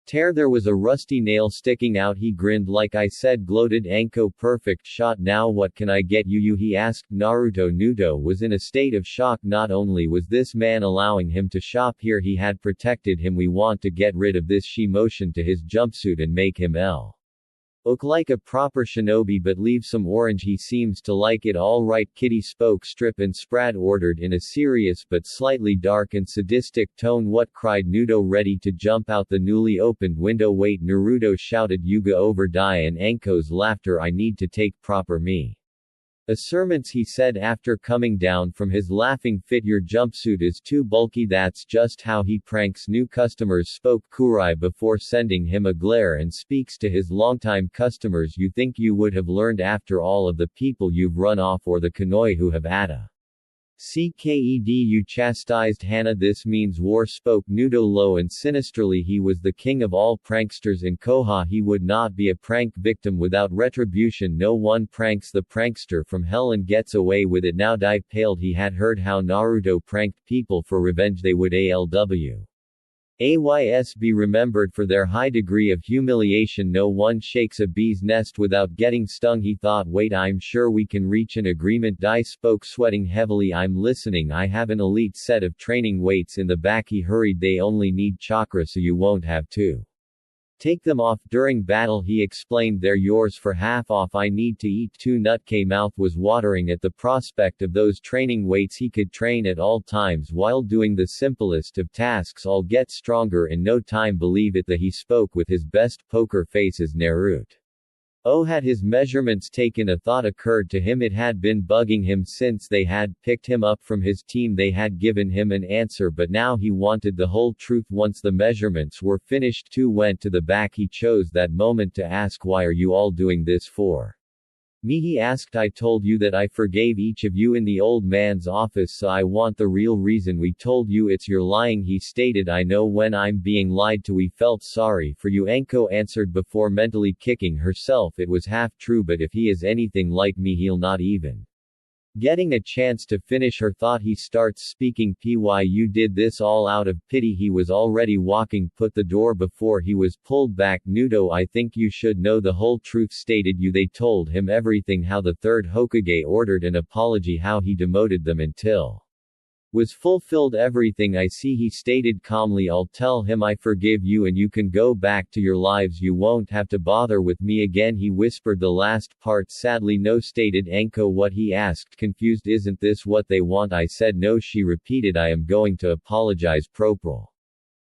There was a rusty nail sticking out. He grinned. Like I said, gloated Anko. Perfect shot. Now what can I get you? He asked. Naruto Nudo was in a state of shock. Not only was this man allowing him to shop here, he had protected him. We want to get rid of this. She motioned to his jumpsuit and make him look like a proper shinobi but leave some orange. He seems to like it. All right, kitty, spoke Strip and Sprat ordered in a serious but slightly dark and sadistic tone. What? Cried Nudo, ready to jump out the newly opened window. Wait, Naruto shouted. Yuga over Dai and Anko's laughter. I need to take proper measurements, he said after coming down from his laughing fit. Your jumpsuit is too bulky. That's just how he pranks new customers, spoke Kurai before sending him a glare, and speaks to his longtime customers. You think you would have learned after all of the people you've run off, or the Konoi who have you chastised Hannah. This means war, spoke Nudo low and sinisterly. He was the king of all pranksters in Koha. He would not be a prank victim without retribution. No one pranks the prankster from hell and gets away with it. Now Dai paled. He had heard how Naruto pranked people for revenge. They would be remembered for their high degree of humiliation. No one shakes a bee's nest without getting stung, he thought. Wait, I'm sure we can reach an agreement. Dai spoke, sweating heavily. I'm listening. I have an elite set of training weights in the back. He hurried. They only need chakra, so you won't have to Take them off during battle, he explained. They're yours for half off. I need to eat too. Nutk mouth was watering at the prospect of those training weights. He could train at all times while doing the simplest of tasks. I'll get stronger in no time. Believe it. That he spoke with his best poker face as Naruto had his measurements taken. A thought occurred to him. It had been bugging him since they had picked him up from his team. They had given him an answer, but now he wanted the whole truth. Once the measurements were finished, two went to the back. He chose that moment to ask, "Why are you all doing this for me?" He asked. "I told you that I forgave each of you in the old man's office, so I want the real reason." "We told you." "It's you're lying," he stated. "I know when I'm being lied to." "We felt sorry for you," Anko answered before mentally kicking herself. It was half true, but if he is anything like me, he'll not even getting a chance to finish her thought. He starts speaking. "Py, you did this all out of pity." He was already walking put the door before he was pulled back. "Naruto, I think you should know the whole truth," stated you. They told him everything, how the third Hokage ordered an apology, how he demoted them until was fulfilled. "Everything I see," he stated calmly. "I'll tell him I forgive you and you can go back to your lives. You won't have to bother with me again." He whispered the last part sadly. "No," stated Anko. "What?" he asked, confused. "Isn't this what they want?" I said no, she repeated. "I am going to apologize properly."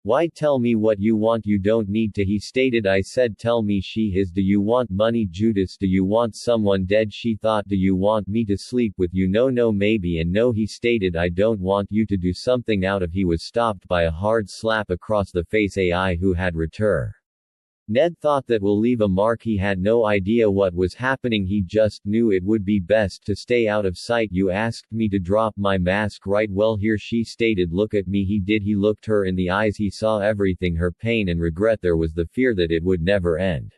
"Why? Tell me what you want." "You don't need to," he stated. I said, "Tell me." "Do you want money, Judas? Do you want someone dead?" She thought, "Do you want me to sleep with you?" "No, maybe." "And no," he stated, "I don't want you to do something out of." He was stopped by a hard slap across the face. AI who had returned. Ned thought that will leave a mark. He had no idea what was happening. He just knew it would be best to stay out of sight. "You asked me to drop my mask, right? Well, here," she stated. "Look at me." He did. He looked her in the eyes. He saw everything, her pain and regret. There was the fear that it would never end.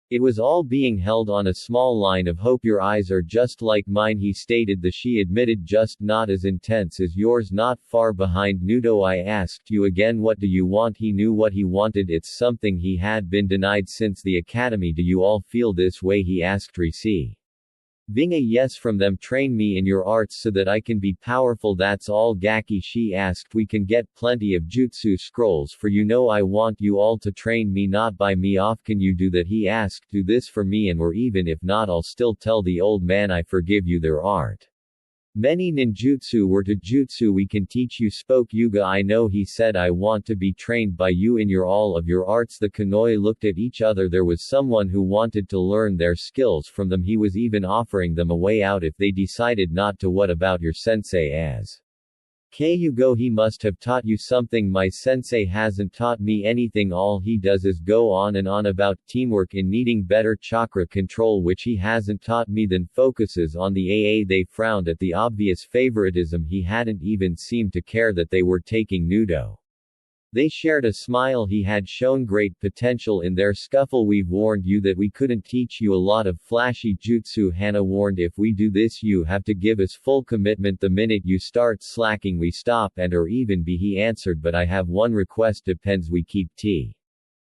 It was all being held on a small line of hope. "Your eyes are just like mine," he stated. She admitted, "Just not as intense as yours, not far behind." "Naruto, I asked you again, what do you want?" He knew what he wanted. It's something he had been denied since the academy. "Do you all feel this way?" he asked, receiving a yes from them. "Train me in your arts so that I can be powerful, that's all." "Gaki," she asked, "we can get plenty of jutsu scrolls for you. No, I want you all to train me, not buy me off." "Can you do that?" he asked. "Do this for me, or even if not, I'll still tell the old man I forgive you. There aren't many ninjutsu were to jutsu we can teach you," spoke Yuga. "I know," he said. "I want to be trained by you in all of your arts." The Kanoi looked at each other. There was someone who wanted to learn their skills from them. He was even offering them a way out if they decided not to. "What about your sensei?" as Yugo, "He must have taught you something." "My sensei hasn't taught me anything. All he does is go on and on about teamwork and needing better chakra control, which he hasn't taught me." Then focuses on the AA. They frowned at the obvious favoritism. He hadn't even seemed to care that they were taking Naruto. They shared a smile. He had shown great potential in their scuffle. "We've warned you that we couldn't teach you a lot of flashy jutsu," Hana warned. "If we do this, you have to give us full commitment. The minute you start slacking, we stop and or even be." He answered, "But I have one request." "Depends. We keep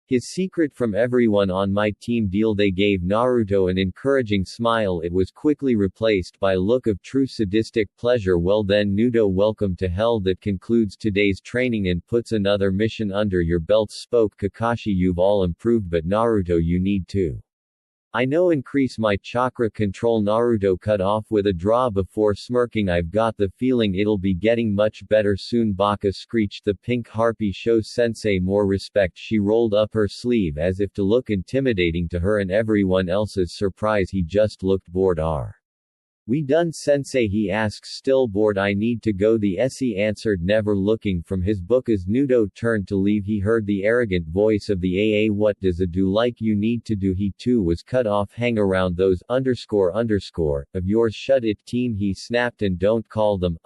his secret from everyone on my team." "Deal." They gave Naruto an encouraging smile. It was quickly replaced by a look of true sadistic pleasure. "Well then, Naruto, welcome to hell. That concludes today's training and puts another mission under your belt," spoke Kakashi. "You've all improved, but Naruto, you need to increase my chakra control." Naruto cut off with a draw before smirking. "I've got the feeling it'll be getting much better soon." Baka screeched. "The pink harpy shows sensei more respect." She rolled up her sleeve as if to look intimidating to her and everyone else's surprise. He just looked bored. "Are we done, sensei?" he asked, still bored. "I need to go," the SE answered, never looking from his book. As Naruto turned to leave, he heard the arrogant voice of the AA. "What does a do like you need to do?" He too was cut off. "Hang around those of yours." "Shut it, team," he snapped, "and don't call them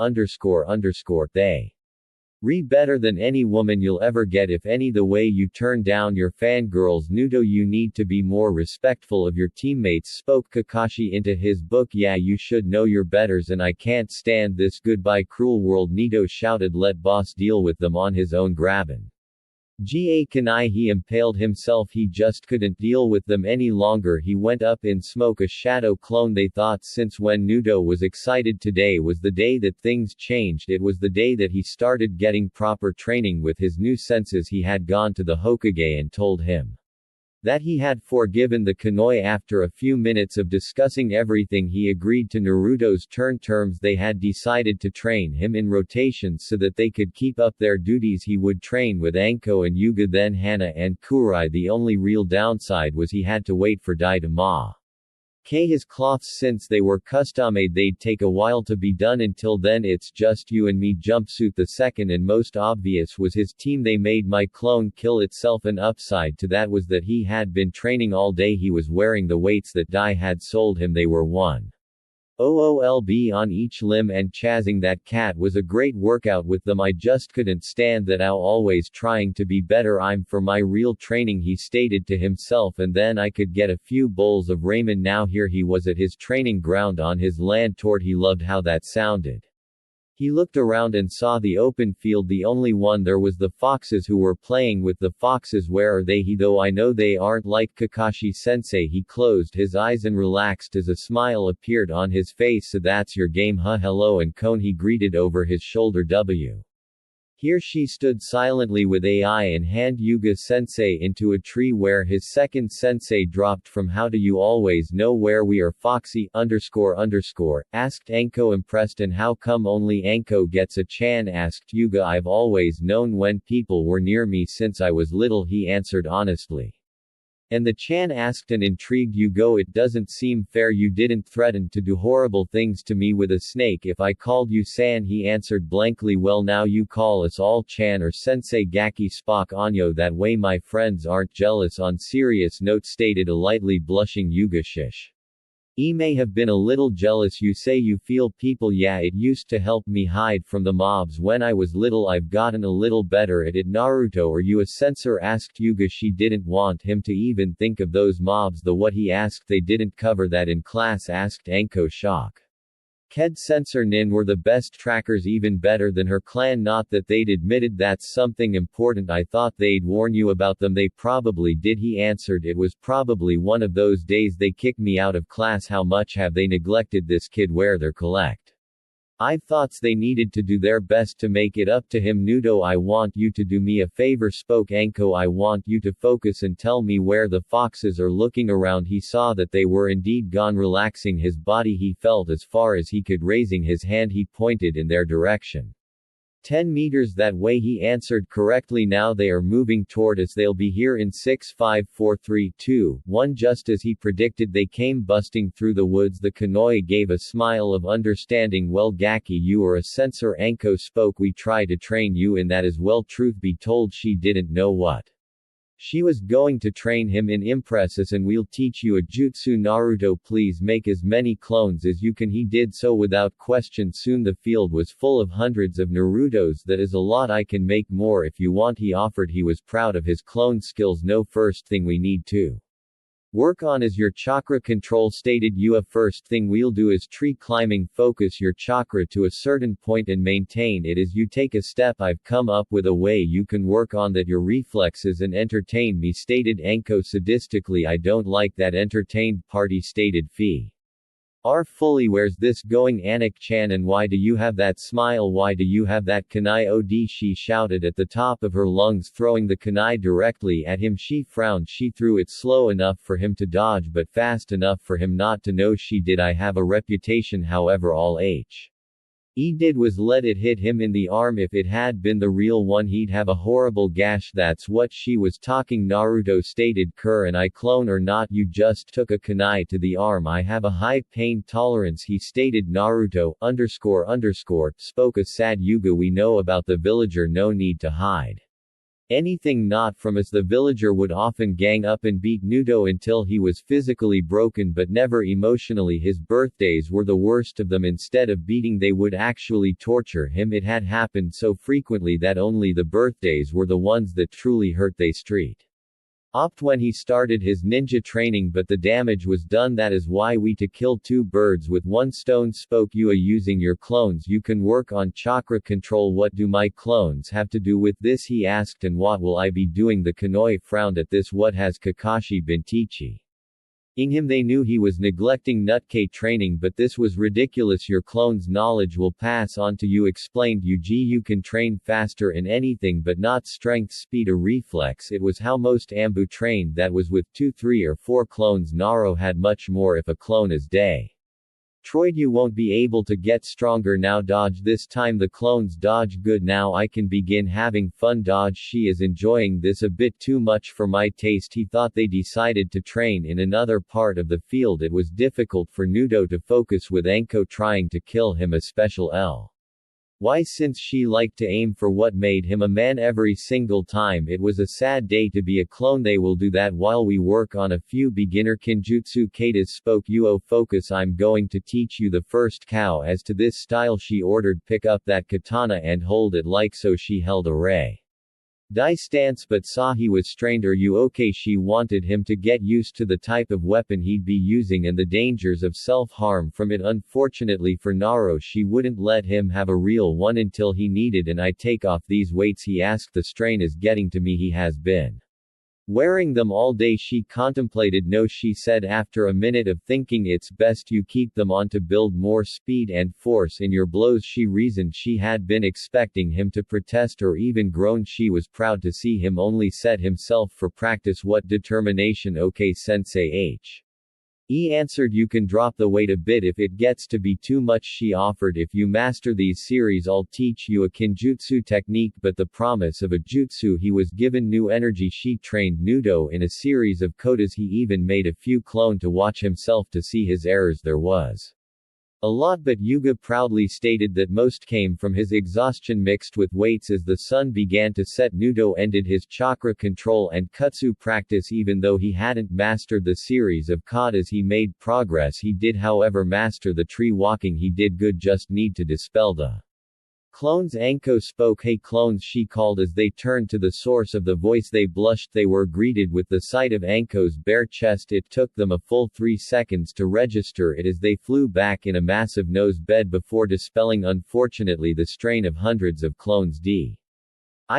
they better than any woman you'll ever get, if any. The way you turn down your fangirls, Naruto, you need to be more respectful of your teammates," spoke Kakashi into his book. "Yeah, you should know your betters, and I can't stand this. Goodbye, cruel world." Naruto shouted, "Let boss deal with them on his own." Grabbing Ga Kanai, he impaled himself. He just couldn't deal with them any longer. He went up in smoke, a shadow clone. They thought since when Naruto was excited, today was the day that things changed. It was the day that he started getting proper training with his new senses. He had gone to the Hokage and told him That he had forgiven the Kanoi after a few minutes of discussing everything. He agreed to Naruto's terms. They had decided to train him in rotations so that they could keep up their duties. He would train with Anko and Yuga, then Hana and Kurai. The only real downside was he had to wait for Dai to his cloths. Since they were custom made, they'd take a while to be done. Until then it's just you and me jumpsuit. The second and most obvious was his team. They made my clone kill itself. An upside to that was that he had been training all day. He was wearing the weights that Dai had sold him. They were 1,000 on each limb, and chasing that cat was a great workout with them. I just couldn't stand that. Ow, always trying to be better. I'm for my real training, he stated to himself, and then I could get a few bowls of ramen. Now here he was at his training ground on his land toward. He loved how that sounded. He looked around and saw the open field. The only one there was the foxes who were playing with the foxes. Where are they? Though I know they aren't like Kakashi-sensei. He closed his eyes and relaxed as a smile appeared on his face. So that's your game, huh? Hello and Kon, he greeted over his shoulder. Here she stood silently with AI in hand. Yuga-sensei into a tree where his second sensei dropped from. How do you always know where we are? Foxy, asked Anko, impressed. And how come only Anko gets a chan? Asked Yuga. I've always known when people were near me since I was little, he answered honestly. And the chan asked an intrigued Yugo. It doesn't seem fair. You didn't threaten to do horrible things to me with a snake if I called you san, he answered blankly. Well, now you call us all chan or sensei. Gaki Spock Anyo. That way my friends aren't jealous. On serious note, stated a lightly blushing Yuga. Shish. I may have been a little jealous. You say you feel people. Yeah, it used to help me hide from the mobs when I was little. I've gotten a little better at it. Naruto, are you a censor? Asked Yuga. She didn't want him to even think of those mobs. The what? He asked. They didn't cover that in class? Asked Anko, shock. Ked censor Nin were the best trackers, even better than her clan. Not that they'd admitted. That's something important. I thought they'd warn you about them. They probably did, he answered. It was probably one of those days they kicked me out of class. How much have they neglected this kid? Where they're collect. I've thoughts. They needed to do their best to make it up to him. Nudo, I want you to do me a favor, spoke Anko. I want you to focus and tell me where the foxes are. Looking around, he saw that they were indeed gone. Relaxing his body, he felt as far as he could. Raising his hand, he pointed in their direction. 10 meters that way, he answered correctly. Now they are moving toward us. They'll be here in 6, 5, 4, 3, 2, 1. Just as he predicted, they came busting through the woods. The Kanoi gave a smile of understanding. Well, Gaki, you are a censor, Anko spoke. We try to train you in that as well. Truth be told, she didn't know what she was going to train him in. Impress us and we'll teach you a jutsu. Naruto, please make as many clones as you can. He did so without question. Soon the field was full of hundreds of Narutos. That is a lot. I can make more if you want, he offered. He was proud of his clone skills. No, first thing we need to work on is your chakra control, stated Yua. First thing we'll do is tree climbing. Focus your chakra to a certain point and maintain it as you take a step. I've come up with a way you can work on that. Your reflexes and entertain me, stated Anko sadistically. I don't like that entertained party, stated Fee. Are fully. Where's this going, Anik-chan, and why do you have that smile? Why do you have that kunai? Od, she shouted at the top of her lungs, throwing the kunai directly at him. She frowned. She threw it slow enough for him to dodge but fast enough for him not to know she did. I have a reputation, however all he did was let it hit him in the arm. If it had been the real one, he'd have a horrible gash. That's what she was talking, Naruto stated. Kur and I, clone or not, you just took a kunai to the arm. I have a high pain tolerance, he stated. Naruto, spoke a sad Yuga. We know about the villager, no need to hide anything not from us. The villager would often gang up and beat Nudo until he was physically broken but never emotionally. His birthdays were the worst of them. Instead of beating, they would actually torture him. It had happened so frequently that only the birthdays were the ones that truly hurt. They street opt when he started his ninja training, but the damage was done. That is why we to kill two birds with one stone, spoke Yua. Using your clones you can work on chakra control. What do my clones have to do with this, he asked, and what will I be doing? The Kanoi frowned at this. What has Kakashi been teaching Him they knew he was neglecting Nutk training, but this was ridiculous. Your clone's knowledge will pass on to you, explained Yuji. You can train faster in anything but not strength, speed or reflex. It was how most Ambu trained, that was with 2, 3 or 4 clones. Naruto had much more. If a clone is Troid, you won't be able to get stronger now. Dodge this time. The clones dodge. Good, now I can begin having fun. Dodge. She is enjoying this a bit too much for my taste. He thought. They decided to train in another part of the field. It was difficult for Nudo to focus with Anko trying to kill him, a special Why, since she liked to aim for what made him a man every single time. It was a sad day to be a clone. They will do that while we work on a few beginner kinjutsu. Kata spoke. Focus, I'm going to teach you the first cow. As to this style, she ordered, pick up that katana and hold it like so. She held a ray die stance but saw he was strained. Are you okay? She wanted him to get used to the type of weapon he'd be using and the dangers of self-harm from it. Unfortunately for Naruto, she wouldn't let him have a real one until he needed. And I take off these weights, he asked. The strain is getting to me. He has been wearing them all day. She contemplated. No, she said after a minute of thinking, it's best you keep them on to build more speed and force in your blows. She reasoned. She had been expecting him to protest or even groan. She was proud to see him only set himself for practice. What determination. Okay, Sensei. He answered. You can drop the weight a bit if it gets to be too much. She offered. If you master these series, I'll teach you a kinjutsu technique. But the promise of a jutsu, he was given new energy. She trained Nudo in a series of kotas. He even made a few clone to watch himself to see his errors. There was a lot, but Yuga proudly stated that most came from his exhaustion mixed with weights. As the sun began to set, Nudo ended his chakra control and kutsu practice. Even though he hadn't mastered the series of katas, he made progress. He did, however, master the tree walking. He did good, just need to dispel the clones. Anko spoke. Hey clones, she called. As they turned to the source of the voice, they blushed. They were greeted with the sight of Anko's bare chest. It took them a full 3 seconds to register it as they flew back in a massive nose bed before dispelling. Unfortunately, the strain of hundreds of clones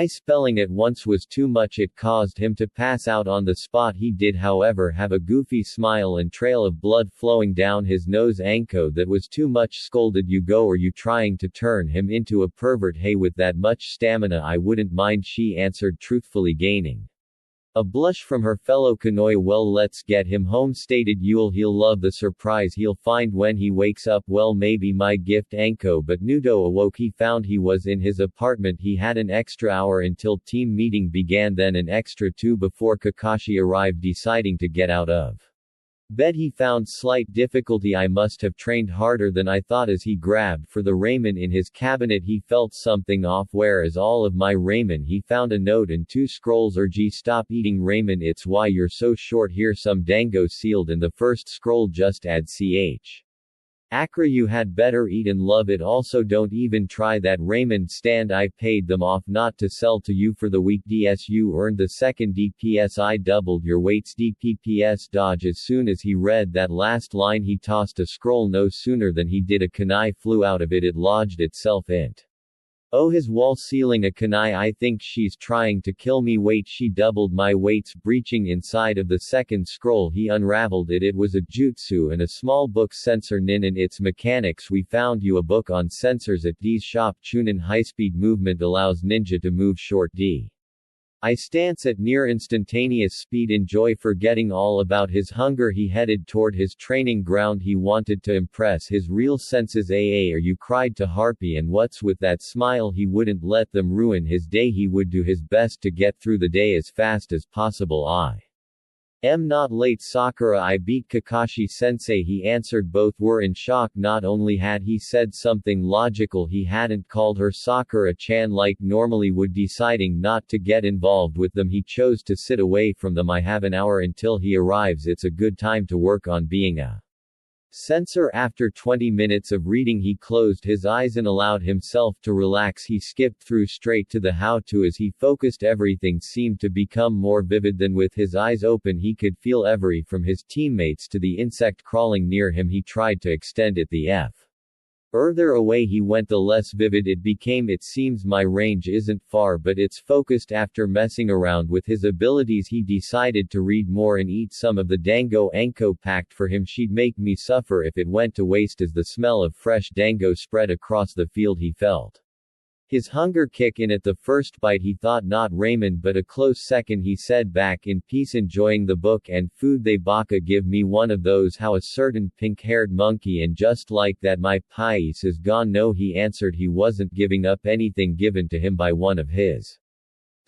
spelling at once was too much. It caused him to pass out on the spot. He did, however, have a goofy smile and trail of blood flowing down his nose. Anko, that was too much, scolded. You go, or you trying to turn him into a pervert? Hey, with that much stamina I wouldn't mind, she answered truthfully, gaining a blush from her fellow Kanoi. Well, let's get him home, stated Yule. He'll love the surprise he'll find when he wakes up. Well, maybe my gift. Anko. But Nudo awoke. He found he was in his apartment. He had an extra hour until team meeting began, then an extra 2 before Kakashi arrived. Deciding to get out of bed, he found slight difficulty. I must have trained harder than I thought. As he grabbed for the ramen in his cabinet, he felt something off. Where is all of my ramen? He found a note and 2 scrolls. Urgi, stop eating ramen, it's why you're so short. Here some dango sealed in the first scroll, just add ch. Akra, you had better eat and love it. Also don't even try that ramen stand. I paid them off not to sell to you for the week. You earned the second DPS. I doubled your weights. DPPS. Dodge. As soon as he read that last line, he tossed a scroll. No sooner than he did, a kunai flew out of it. It lodged itself in his wall ceiling. A kunai. I think she's trying to kill me. Wait, she doubled my weights. Breaching inside of the second scroll, he unraveled it. It was a jutsu and a small book, Sensor Nin and its mechanics. We found you a book on sensors at D's shop. Chunin. High-speed movement allows ninja to move short I stance at near instantaneous speed. Enjoy. Forgetting all about his hunger, he headed toward his training ground. He wanted to impress his real senses. Are you? Cried to Harpy. And what's with that smile? He wouldn't let them ruin his day. He would do his best to get through the day as fast as possible. I am not late. Sakura. I beat Kakashi sensei, he answered. Both were in shock. Not only had he said something logical, he hadn't called her Sakura-chan like normally would. Deciding not to get involved with them, he chose to sit away from them. I have an hour until he arrives. It's a good time to work on being a Censor. After 20 minutes of reading, he closed his eyes and allowed himself to relax. He skipped through straight to the how-to. As he focused, everything seemed to become more vivid than with his eyes open. He could feel every from his teammates to the insect crawling near him. He tried to extend it. The Further away he went the less vivid it became. It seems my range isn't far but it's focused. After messing around with his abilities he decided to read more and eat some of the dango Anko packed for him. She'd make me suffer if it went to waste, as the smell of fresh dango spread across the field. He felt his hunger kick in. At the first bite he thought not ramen, but a close second he said back in peace enjoying the book and food. They baka give me one of those. How a certain pink-haired monkey, and just like that my pais is gone. No, he answered he wasn't giving up anything given to him by one of his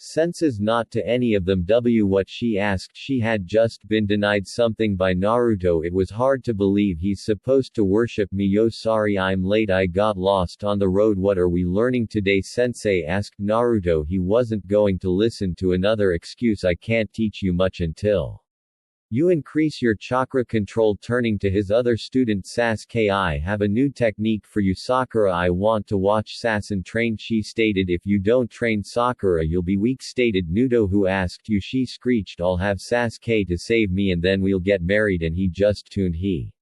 senses, not to any of them. What she asked. She had just been denied something by Naruto. It was hard to believe. He's supposed to worship me. Yo, sorry I'm late, I got lost on the road. What are we learning today? Sensei asked Naruto. He wasn't going to listen to another excuse. I can't teach you much until you increase your chakra control. Turning to his other student Sasuke, I have a new technique for you Sakura. I want to watch Sasan train. She stated, if you don't train Sakura you'll be weak. Stated Naruto, who asked you? She screeched, I'll have Sasuke to save me and then we'll get married. And he just tuned he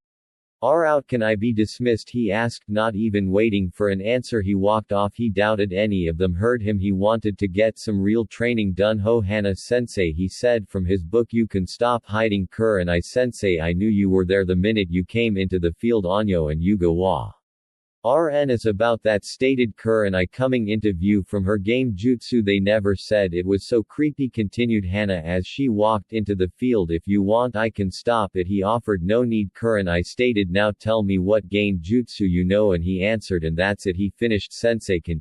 are out. Can I be dismissed? He asked. Not even waiting for an answer he walked off. He doubted any of them heard him. He wanted to get some real training done. Ho Hana sensei, he said from his book, you can stop hiding. Kurenai sensei, I knew you were there the minute you came into the field. Onyo and Yuga wa RN is about that, stated Kurenai, coming into view from her game jutsu. They never said it was so creepy, continued Hana as she walked into the field. If you want I can stop it, he offered. No need, Kurenai stated. Now tell me what game jutsu you know. And he answered, and that's it. He finished. Sensei, can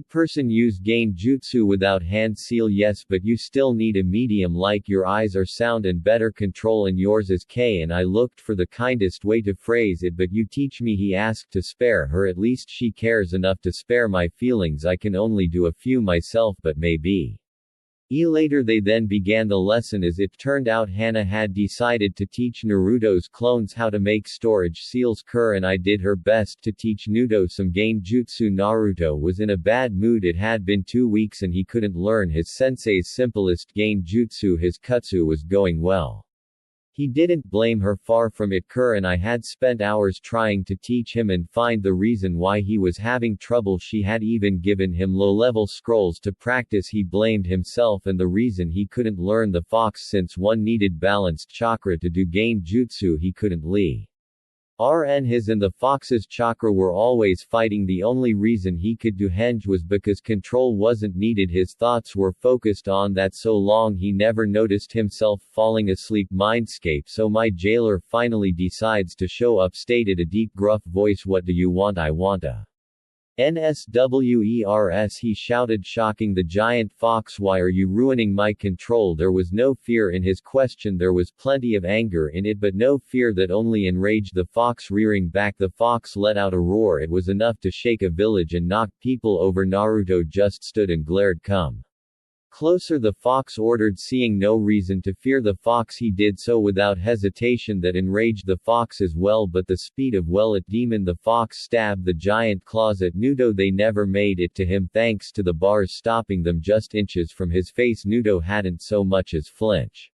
person use gain jutsu without hand seal? Yes, but you still need a medium, like your eyes or sound, and better control, and yours is K. And I looked for the kindest way to phrase it, but you teach me. He asked to spare her. At least she cares enough to spare my feelings. I can only do a few myself, but maybe later. They then began the lesson. As it turned out, Hana had decided to teach Naruto's clones how to make storage seals. Kurenai did her best to teach Naruto some gain jutsu. Naruto was in a bad mood. It had been 2 weeks and he couldn't learn his sensei's simplest gain jutsu. His kutsu was going well. He didn't blame her, far from it. Kurenai had spent hours trying to teach him and find the reason why he was having trouble. She had even given him low-level scrolls to practice. He blamed himself and the reason he couldn't learn the fox, since one needed balanced chakra to do gain jutsu. He couldn't his and the fox's chakra were always fighting. The only reason he could do henge was because control wasn't needed. His thoughts were focused on that so long he never noticed himself falling asleep. Mindscape. So my jailer finally decides to show up, stated a deep gruff voice. What do you want? I want a NSWERS, he shouted, shocking the giant fox. Why are you ruining my control? There was no fear in his question. There was plenty of anger in it, but no fear. That only enraged the fox. Rearing back, the fox let out a roar. It was enough to shake a village and knock people over. Naruto just stood and glared. Come closer, the fox ordered. Seeing no reason to fear the fox, he did so without hesitation. That enraged the fox as well, but the speed of a demon. The fox stabbed the giant claws at Naruto. They never made it to him thanks to the bars stopping them just inches from his face. Naruto hadn't so much as flinch.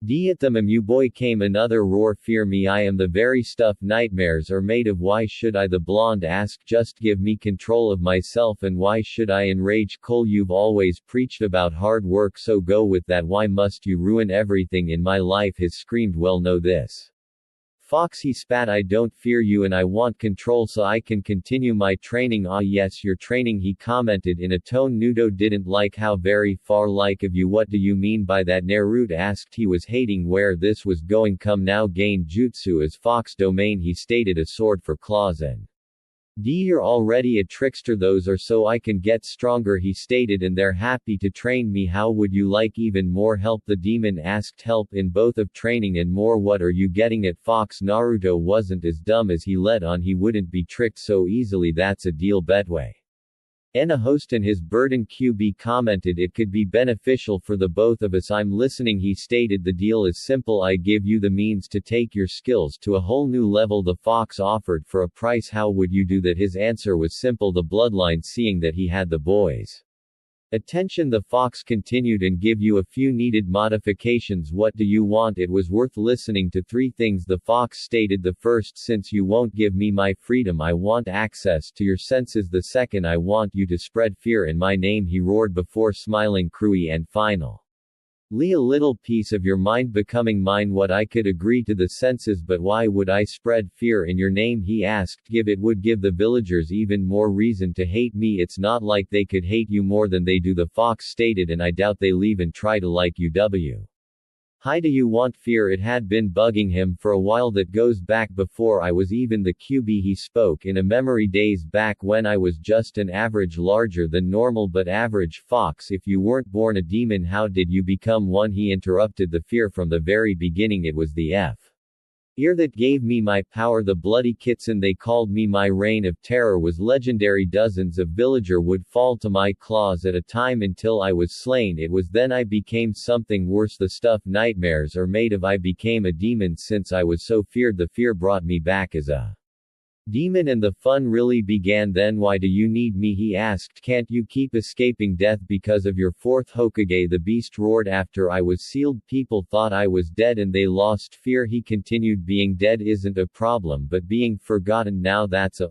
At them. You boy, came another roar. Fear me, I am the very stuff nightmares are made of. Why should I? The blonde asked. Just give me control of myself. And why should I enrage? Cole, you've always preached about hard work, so go with that. Why must you ruin everything in my life? His screamed. Well, know this, fox, he spat. I don't fear you and I want control so I can continue my training. Ah yes, your training, he commented in a tone Naruto didn't like. How very far like of you. What do you mean by that? Naruto asked. He was hating where this was going. Come now, gain jutsu as fox domain, he stated. A sword for claws and you're already a trickster. Those are so I can get stronger, he stated, and they're happy to train me. How would you like even more help? The demon asked. Help in both of training and more. What are you getting at, fox? Naruto wasn't as dumb as he let on. He wouldn't be tricked so easily. That's a deal. Betway. A host and his burden QB commented. It could be beneficial for the both of us. I'm listening, he stated. The deal is simple. I give you the means to take your skills to a whole new level. The fox offered. For a price. How would you do that? His answer was simple. The bloodline. Seeing that he had the boy's Attention, the fox continued, and give you a few needed modifications. What do you want? It was worth listening to. 3 things the fox stated. The first, since you won't give me my freedom, I want access to your senses. The second, I want you to spread fear in my name, he roared before smiling cruelly. And final, a little piece of your mind becoming mine. What? I could agree to the senses, but why would I spread fear in your name, he asked. It would give the villagers even more reason to hate me. It's not like they could hate you more than they do, the fox stated, and I doubt they leave and try to like you. Why do you want fear? It had been bugging him for a while. That goes back before I was even the QB, he spoke in a memory. Days back when I was just an average, larger than normal but average fox. If you weren't born a demon, how did you become one? He interrupted. The fear from the very beginning. It was the fear that gave me my power. The bloody Kitson they called me. My reign of terror was legendary. Dozens of villager would fall to my claws at a time until I was slain. It was then I became something worse. The stuff nightmares are made of. I became a demon since I was so feared. The fear brought me back as a demon, and the fun really began then. Why do you need me? He asked. Can't you keep escaping death because of your 4th Hokage? The beast roared. After I was sealed, people thought I was dead and they lost fear. He continued. Being dead isn't a problem, but being forgotten, now that's a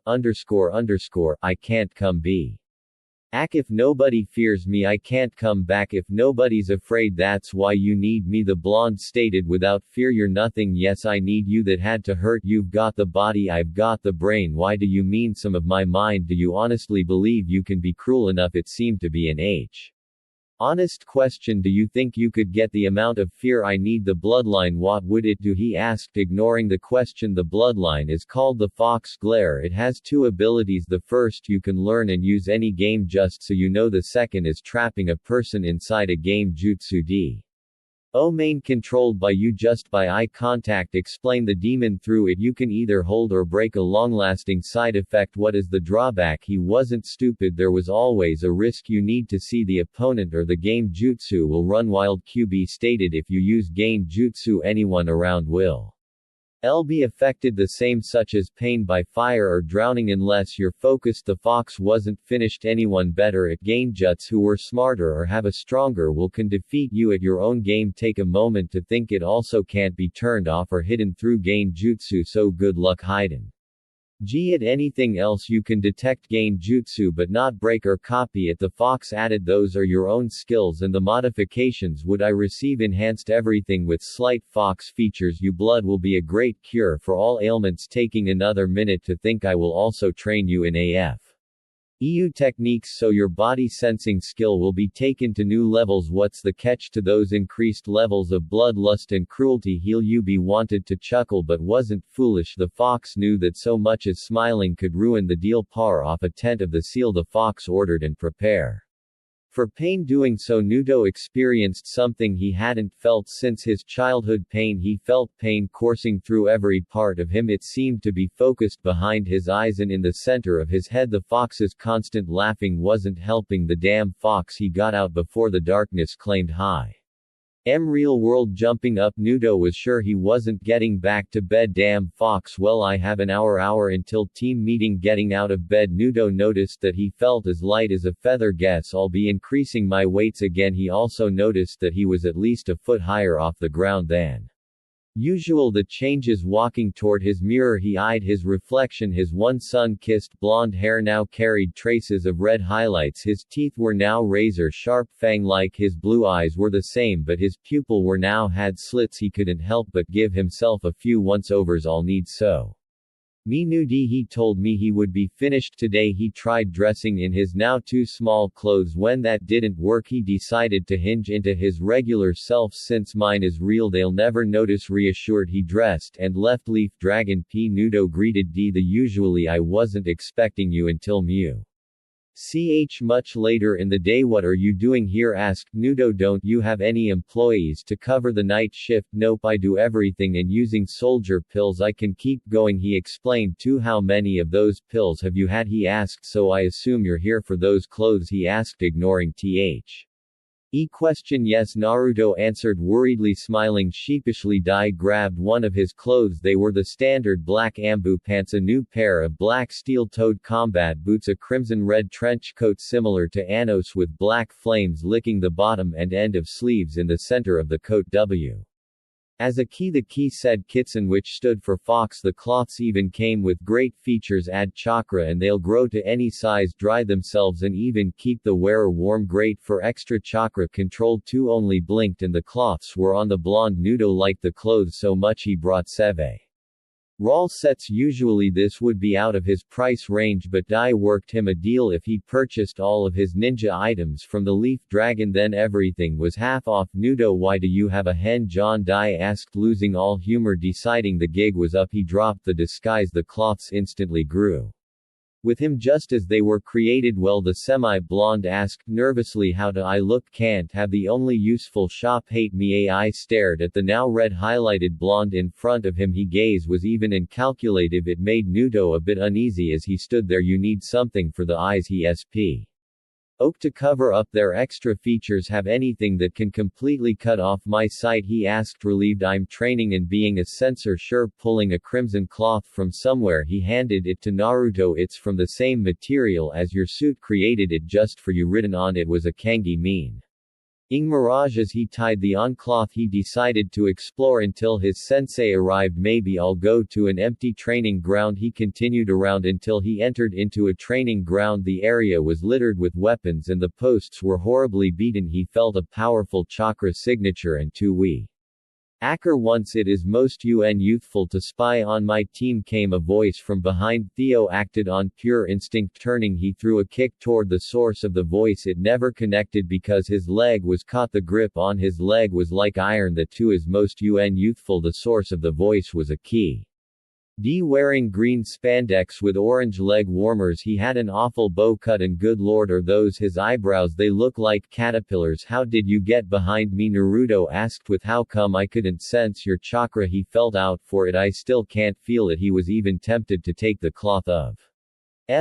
I can't come back. If nobody fears me, I can't come back. If nobody's afraid, that's why you need me, the blonde stated. Without fear you're nothing. Yes, I need you. That had to hurt. You've got the body, I've got the brain. Why do you mean some of my mind? Do you honestly believe you can be cruel enough? It seemed to be an honest question. Do you think you could get the amount of fear I need? The bloodline, what would it do? He asked, ignoring the question. The bloodline is called the Fox Glare. It has 2 abilities. The first you can learn and use any game, just so you know. The second is trapping a person inside a game. Jutsu main controlled by you just by eye contact. Explain the demon. Through it you can either hold or break. A long-lasting side effect. What is the drawback? He wasn't stupid. There was always a risk. You need to see the opponent or the game jutsu will run wild. QB stated. If you use game jutsu, anyone around will be affected, the same such as pain by fire or drowning unless you're focused. The fox wasn't finished. Anyone better at genjutsu who were smarter or have a stronger will can defeat you at your own game. Take a moment to think. It also can't be turned off or hidden through genjutsu, so good luck hiding at anything else. You can detect genjutsu but not break or copy it. The fox added. Those are your own skills and the modifications. Would I receive enhanced everything with slight fox features? You blood will be a great cure for all ailments. Taking another minute to think. I will also train you in EU techniques so your body sensing skill will be taken to new levels. What's the catch to those increased levels of bloodlust and cruelty? He'll you be wanted to chuckle but wasn't foolish. The fox knew that so much as smiling could ruin the deal. Par off a tent of the seal, the fox ordered, and prepare for pain. Doing so, Naruto experienced something he hadn't felt since his childhood. Pain. He felt pain coursing through every part of him. It seemed to be focused behind his eyes and in the center of his head. The fox's constant laughing wasn't helping. The damn fox, he got out before the darkness claimed. Hi. Real world jumping up. Naruto was sure he wasn't getting back to bed. Damn fox. Well, I have an hour until team meeting. Getting out of bed, Naruto noticed that he felt as light as a feather. Guess I'll be increasing my weights again. He also noticed that he was at least a foot higher off the ground than usual. The changes. Walking toward his mirror, he eyed his reflection. His one sun-kissed blonde hair now carried traces of red highlights. His teeth were now razor-sharp, fang-like. His blue eyes were the same, but his pupil were now had slits. He couldn't help but give himself a few once-overs. I'll need so Minudi. He told me he would be finished today. He tried dressing in his now too small clothes. When that didn't work, he decided to hinge into his regular self. Since mine is real, they'll never notice. Reassured, he dressed and left. Leaf Dragon P. Naruto greeted the usually. I wasn't expecting you until much later in the day. What are you doing here? Asked Naruto. Don't you have any employees to cover the night shift? Nope, I do everything, and using soldier pills I can keep going, he explained. To how many of those pills have you had? He asked. So I assume you're here for those clothes? He asked, ignoring th Question yes, Naruto answered worriedly, smiling sheepishly. Dai grabbed one of his clothes. They were the standard black ambu pants, a new pair of black steel-toed combat boots, a crimson-red trench coat similar to Anos with black flames licking the bottom and end of sleeves in the center of the coat. As a key, the key said Kitsun, which stood for fox. The cloths even came with great features: add chakra and they'll grow to any size, dry themselves and even keep the wearer warm. Great for extra chakra control too. Only blinked and the cloths were on. The blonde Nudo liked the clothes so much he brought several sets. Usually this would be out of his price range, but Dai worked him a deal if he purchased all of his ninja items from the Leaf Dragon, then everything was half off. Nudo, why do you have a hen? John Dai asked, losing all humor. Deciding the gig was up, he dropped the disguise. The cloths instantly grew with him just as they were created. Well, the semi-blonde asked nervously, how do I look? Can't have the only useful shop. Hate me? AI stared at the now red highlighted blonde in front of him. His gaze was even and calculative. It made Nudo a bit uneasy as he stood there. You need something for the eyes. He sp oak to cover up their extra features. Have anything that can completely cut off my sight? He asked, relieved. I'm training and being a censor. Sure. Pulling a crimson cloth from somewhere, he handed it to Naruto. It's from the same material as your suit, created it just for you. Written on it was a kanji mean ing Mirage. As he tied the on cloth, he decided to explore until his sensei arrived. Maybe I'll go to an empty training ground. He continued around until he entered into a training ground. The area was littered with weapons and the posts were horribly beaten. He felt a powerful chakra signature and two we Acker once it is most youthful to spy on my team, came a voice from behind. Theo acted on pure instinct. Turning, he threw a kick toward the source of the voice. It never connected because his leg was caught. The grip on his leg was like iron. That too is most youthful. The source of the voice was a key. Wearing green spandex with orange leg warmers. He had an awful bow cut, and good lord, are those his eyebrows? They look like caterpillars. How did you get behind me? Naruto asked with how come I couldn't sense your chakra? He felt out for it. I still can't feel it. He was even tempted to take the cloth of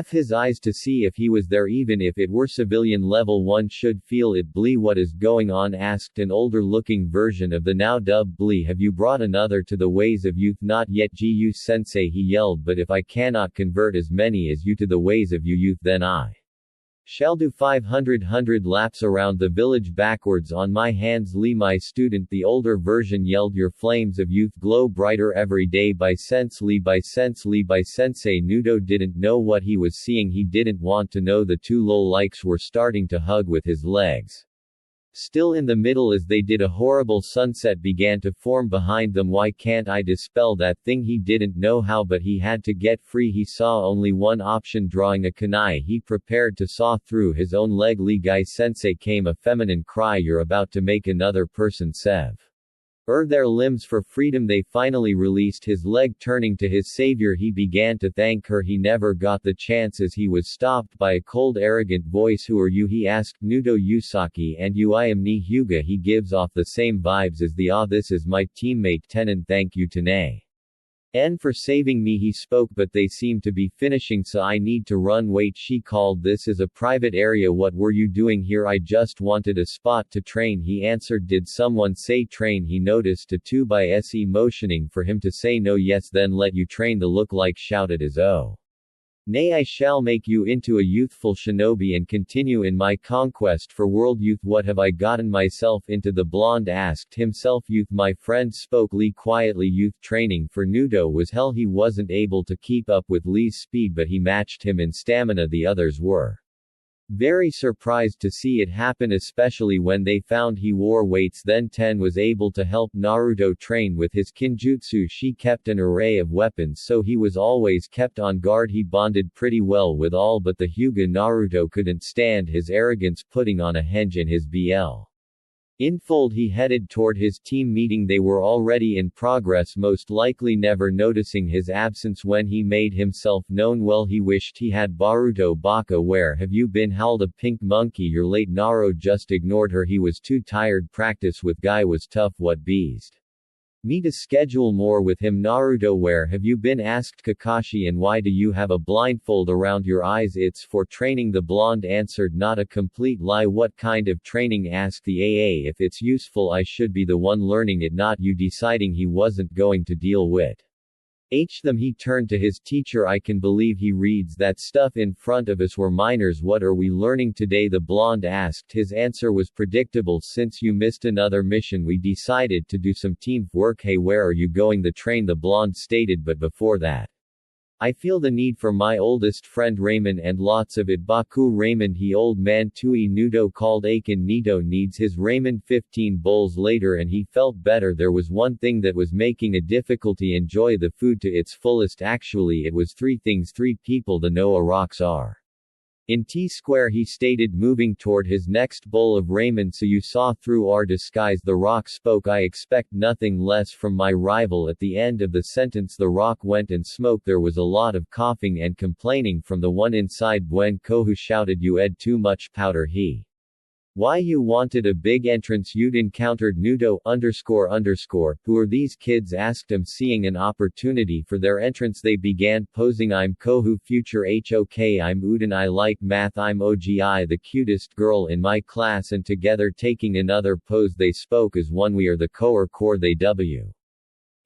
his eyes to see if he was there. Even if it were civilian level, one should feel it. Blee, what is going on? Asked an older looking version of the now dubbed Blee. Have you brought another to the ways of youth? Not yet, Gu sensei, he yelled, but if I cannot convert as many as you to the ways of you youth, then I shall do 500 laps around the village backwards on my hands. Lee, my student, the older version yelled, your flames of youth glow brighter every day. By sense Lee, by sense Lee, by sensei. Nudo didn't know what he was seeing. He didn't want to know. The two low-likes were starting to hug with his legs still in the middle as they did. A horrible sunset began to form behind them. Why can't I dispel that thing? He didn't know how, but he had to get free. He saw only one option, drawing a kunai. He prepared to saw through his own leg. Lee, Guy sensei, came a feminine cry. You're about to make another person sever their limbs for freedom. They finally released his leg. Turning to his savior, he began to thank her. He never got the chance as he was stopped by a cold, arrogant voice. Who are you? He asked. Nudo Yusaki, and you? I am Ni Hyuga. He gives off the same vibes as the this is my teammate Tenon. Thank you Tanae N for saving me. He spoke, but they seem to be finishing, so I need to run. Wait, she called. This is a private area. What were you doing here? I just wanted a spot to train, he answered. Did someone say train? He noticed a 2x motioning for him to say no. Yes, then let you train. The look-like shouted as nay, I shall make you into a youthful shinobi and continue in my conquest for world youth. What have I gotten myself into? The blonde asked himself. Youth, my friend, spoke Lee quietly. Youth training for Nudo was hell. He wasn't able to keep up with Lee's speed, but he matched him in stamina. The others were very surprised to see it happen, especially when they found he wore weights. Then Ten was able to help Naruto train with his kinjutsu. She kept an array of weapons, so he was always kept on guard. He bonded pretty well with all but the Hyuga. Naruto couldn't stand his arrogance. Putting on a henge in his BL infold, he headed toward his team meeting. They were already in progress, most likely never noticing his absence when he made himself known. Well, he wished he had Baruto. Baka, where have you been? Howled a pink monkey. You're late. Naro just ignored her. He was too tired. Practice with Guy was tough. What beast Me to schedule more with him. Naruto, where have you been? Asked Kakashi. And why do you have a blindfold around your eyes? It's for training. The blonde answered. Not a complete lie. What kind of training? Asked the AA. If it's useful, I should be the one learning it, not you. Deciding he wasn't going to deal with them, he turned to his teacher. I can believe he reads that stuff in front of us. We're minors. What are we learning today? The blonde asked. His answer was predictable. Since you missed another mission, we decided to do some team work. Hey, where are you going? The train, the blonde stated. But before that, I feel the need for my oldest friend Raymond, and lots of it. Baku Raymond, he old man Tui Nudo called Aiken. Nito needs his Raymond. 15 bowls later, and he felt better. There was one thing that was making a difficulty: enjoy the food to its fullest. Actually, it was three things. Three people the Noah rocks are in T-square, he stated, moving toward his next bowl of ramen. So you saw through our disguise. The Rock spoke. I expect nothing less from my rival. At the end of the sentence, the Rock went and smoked. There was a lot of coughing and complaining from the one inside. Buen Kohu shouted, you ed too much powder. Why you wanted a big entrance? You'd encountered Nudo __. Who are these kids? Asked him. Seeing an opportunity for their entrance, they began posing. I'm Kohu, future HOK. I'm Uden. I like math. I'm OGI, the cutest girl in my class. And together, taking another pose, they spoke as one. We are the core. They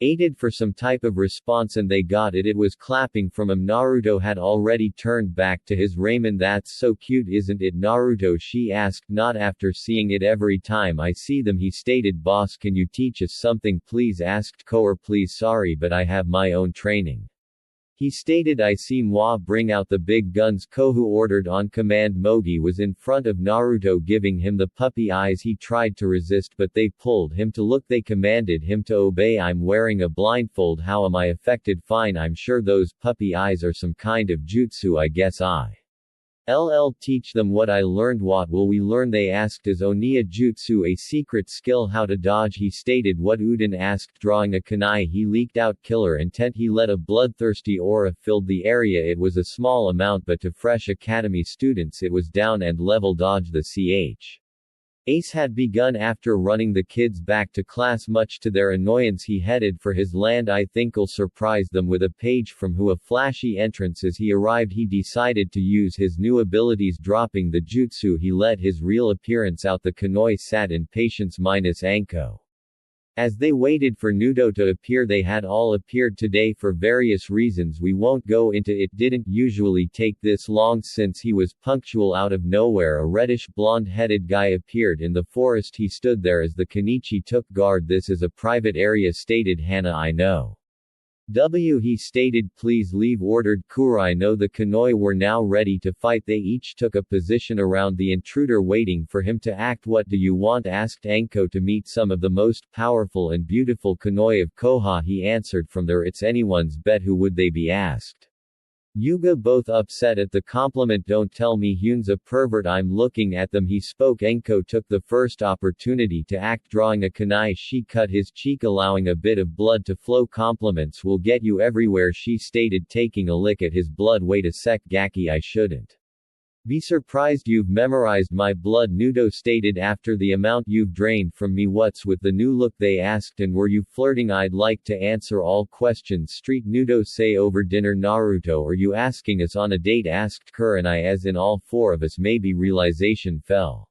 waited for some type of response, and they got it. It was clapping from him. Naruto had already turned back to his ramen. That's so cute, isn't it, Naruto? She asked. Not after seeing it every time I see them, he stated. Boss, can you teach us something please? Asked Koer. Please, sorry, but I have my own training, he stated. I see moi. Bring out the big guns, Kohu ordered on command. Mogi was in front of Naruto, giving him the puppy eyes. He tried to resist, but they pulled him to look. They commanded him to obey. I'm wearing a blindfold. How am I affected? Fine, I'm sure those puppy eyes are some kind of jutsu. I guess I'll teach them what I learned. What will we learn? They asked. Is Oniya Jutsu a secret skill? How to dodge? He stated. What? Uden asked. Drawing a kunai, he leaked out killer intent. He let a bloodthirsty aura filled the area. It was a small amount, but to fresh academy students it was down and level dodge. The Ace had begun. After running the kids back to class, much to their annoyance, he headed for his land. I think'll surprise them with a page from who. A flashy entrance. As he arrived, he decided to use his new abilities. Dropping the jutsu, he let his real appearance out. The Kanoi sat in patience minus Anko. As they waited for Nudo to appear, they had all appeared today for various reasons. We won't go into it. Didn't usually take this long since he was punctual. Out of nowhere, a reddish blonde-headed guy appeared in the forest. He stood there as the Kenichi took guard. This is a private area, stated Hana. I know. He stated. Please leave, ordered Kurai. No. The Kanoi were now ready to fight. They each took a position around the intruder, waiting for him to act. What do you want? Asked Anko. To meet some of the most powerful and beautiful Kanoi of Koha, he answered. From there, it's anyone's bet. Who would they be? Asked Yuga, both upset at the compliment. Don't tell me Hyun's a pervert. I'm looking at them, he spoke. Enko took the first opportunity to act, drawing a kunai. She cut his cheek, allowing a bit of blood to flow. Compliments will get you everywhere, she stated, taking a lick at his blood. Wait a sec, Gaki, I shouldn't be surprised you've memorized my blood, Nudo stated. After the amount you've drained from me, what's with the new look? They asked. And were you flirting? I'd like to answer all questions. Street Nudo say over dinner. Naruto, are you asking us on a date? Asked Kur. And I, as in all four of us. Maybe realization fell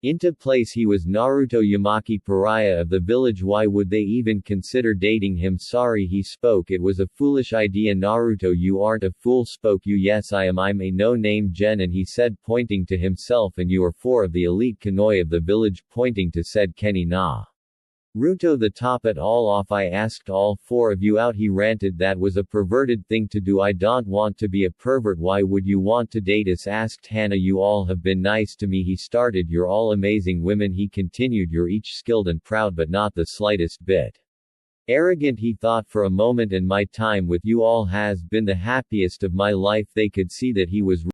into place. He was Naruto Yamaki, pariah of the village. Why would they even consider dating him? Sorry, he spoke. It was a foolish idea. Naruto, you aren't a fool, spoke you. Yes, I am. I'm a no-name Gen, and he said, pointing to himself. And you are four of the elite Kanoi of the village, pointing to said Kenny Na. Ruto, the top at all off. I asked all four of you out, he ranted. That was a perverted thing to do. I don't want to be a pervert. Why would you want to date us? Asked Hannah. You all have been nice to me, he started. You're all amazing women, he continued. You're each skilled and proud, but not the slightest bit arrogant, he thought for a moment. And my time with you all has been the happiest of my life. They could see that he was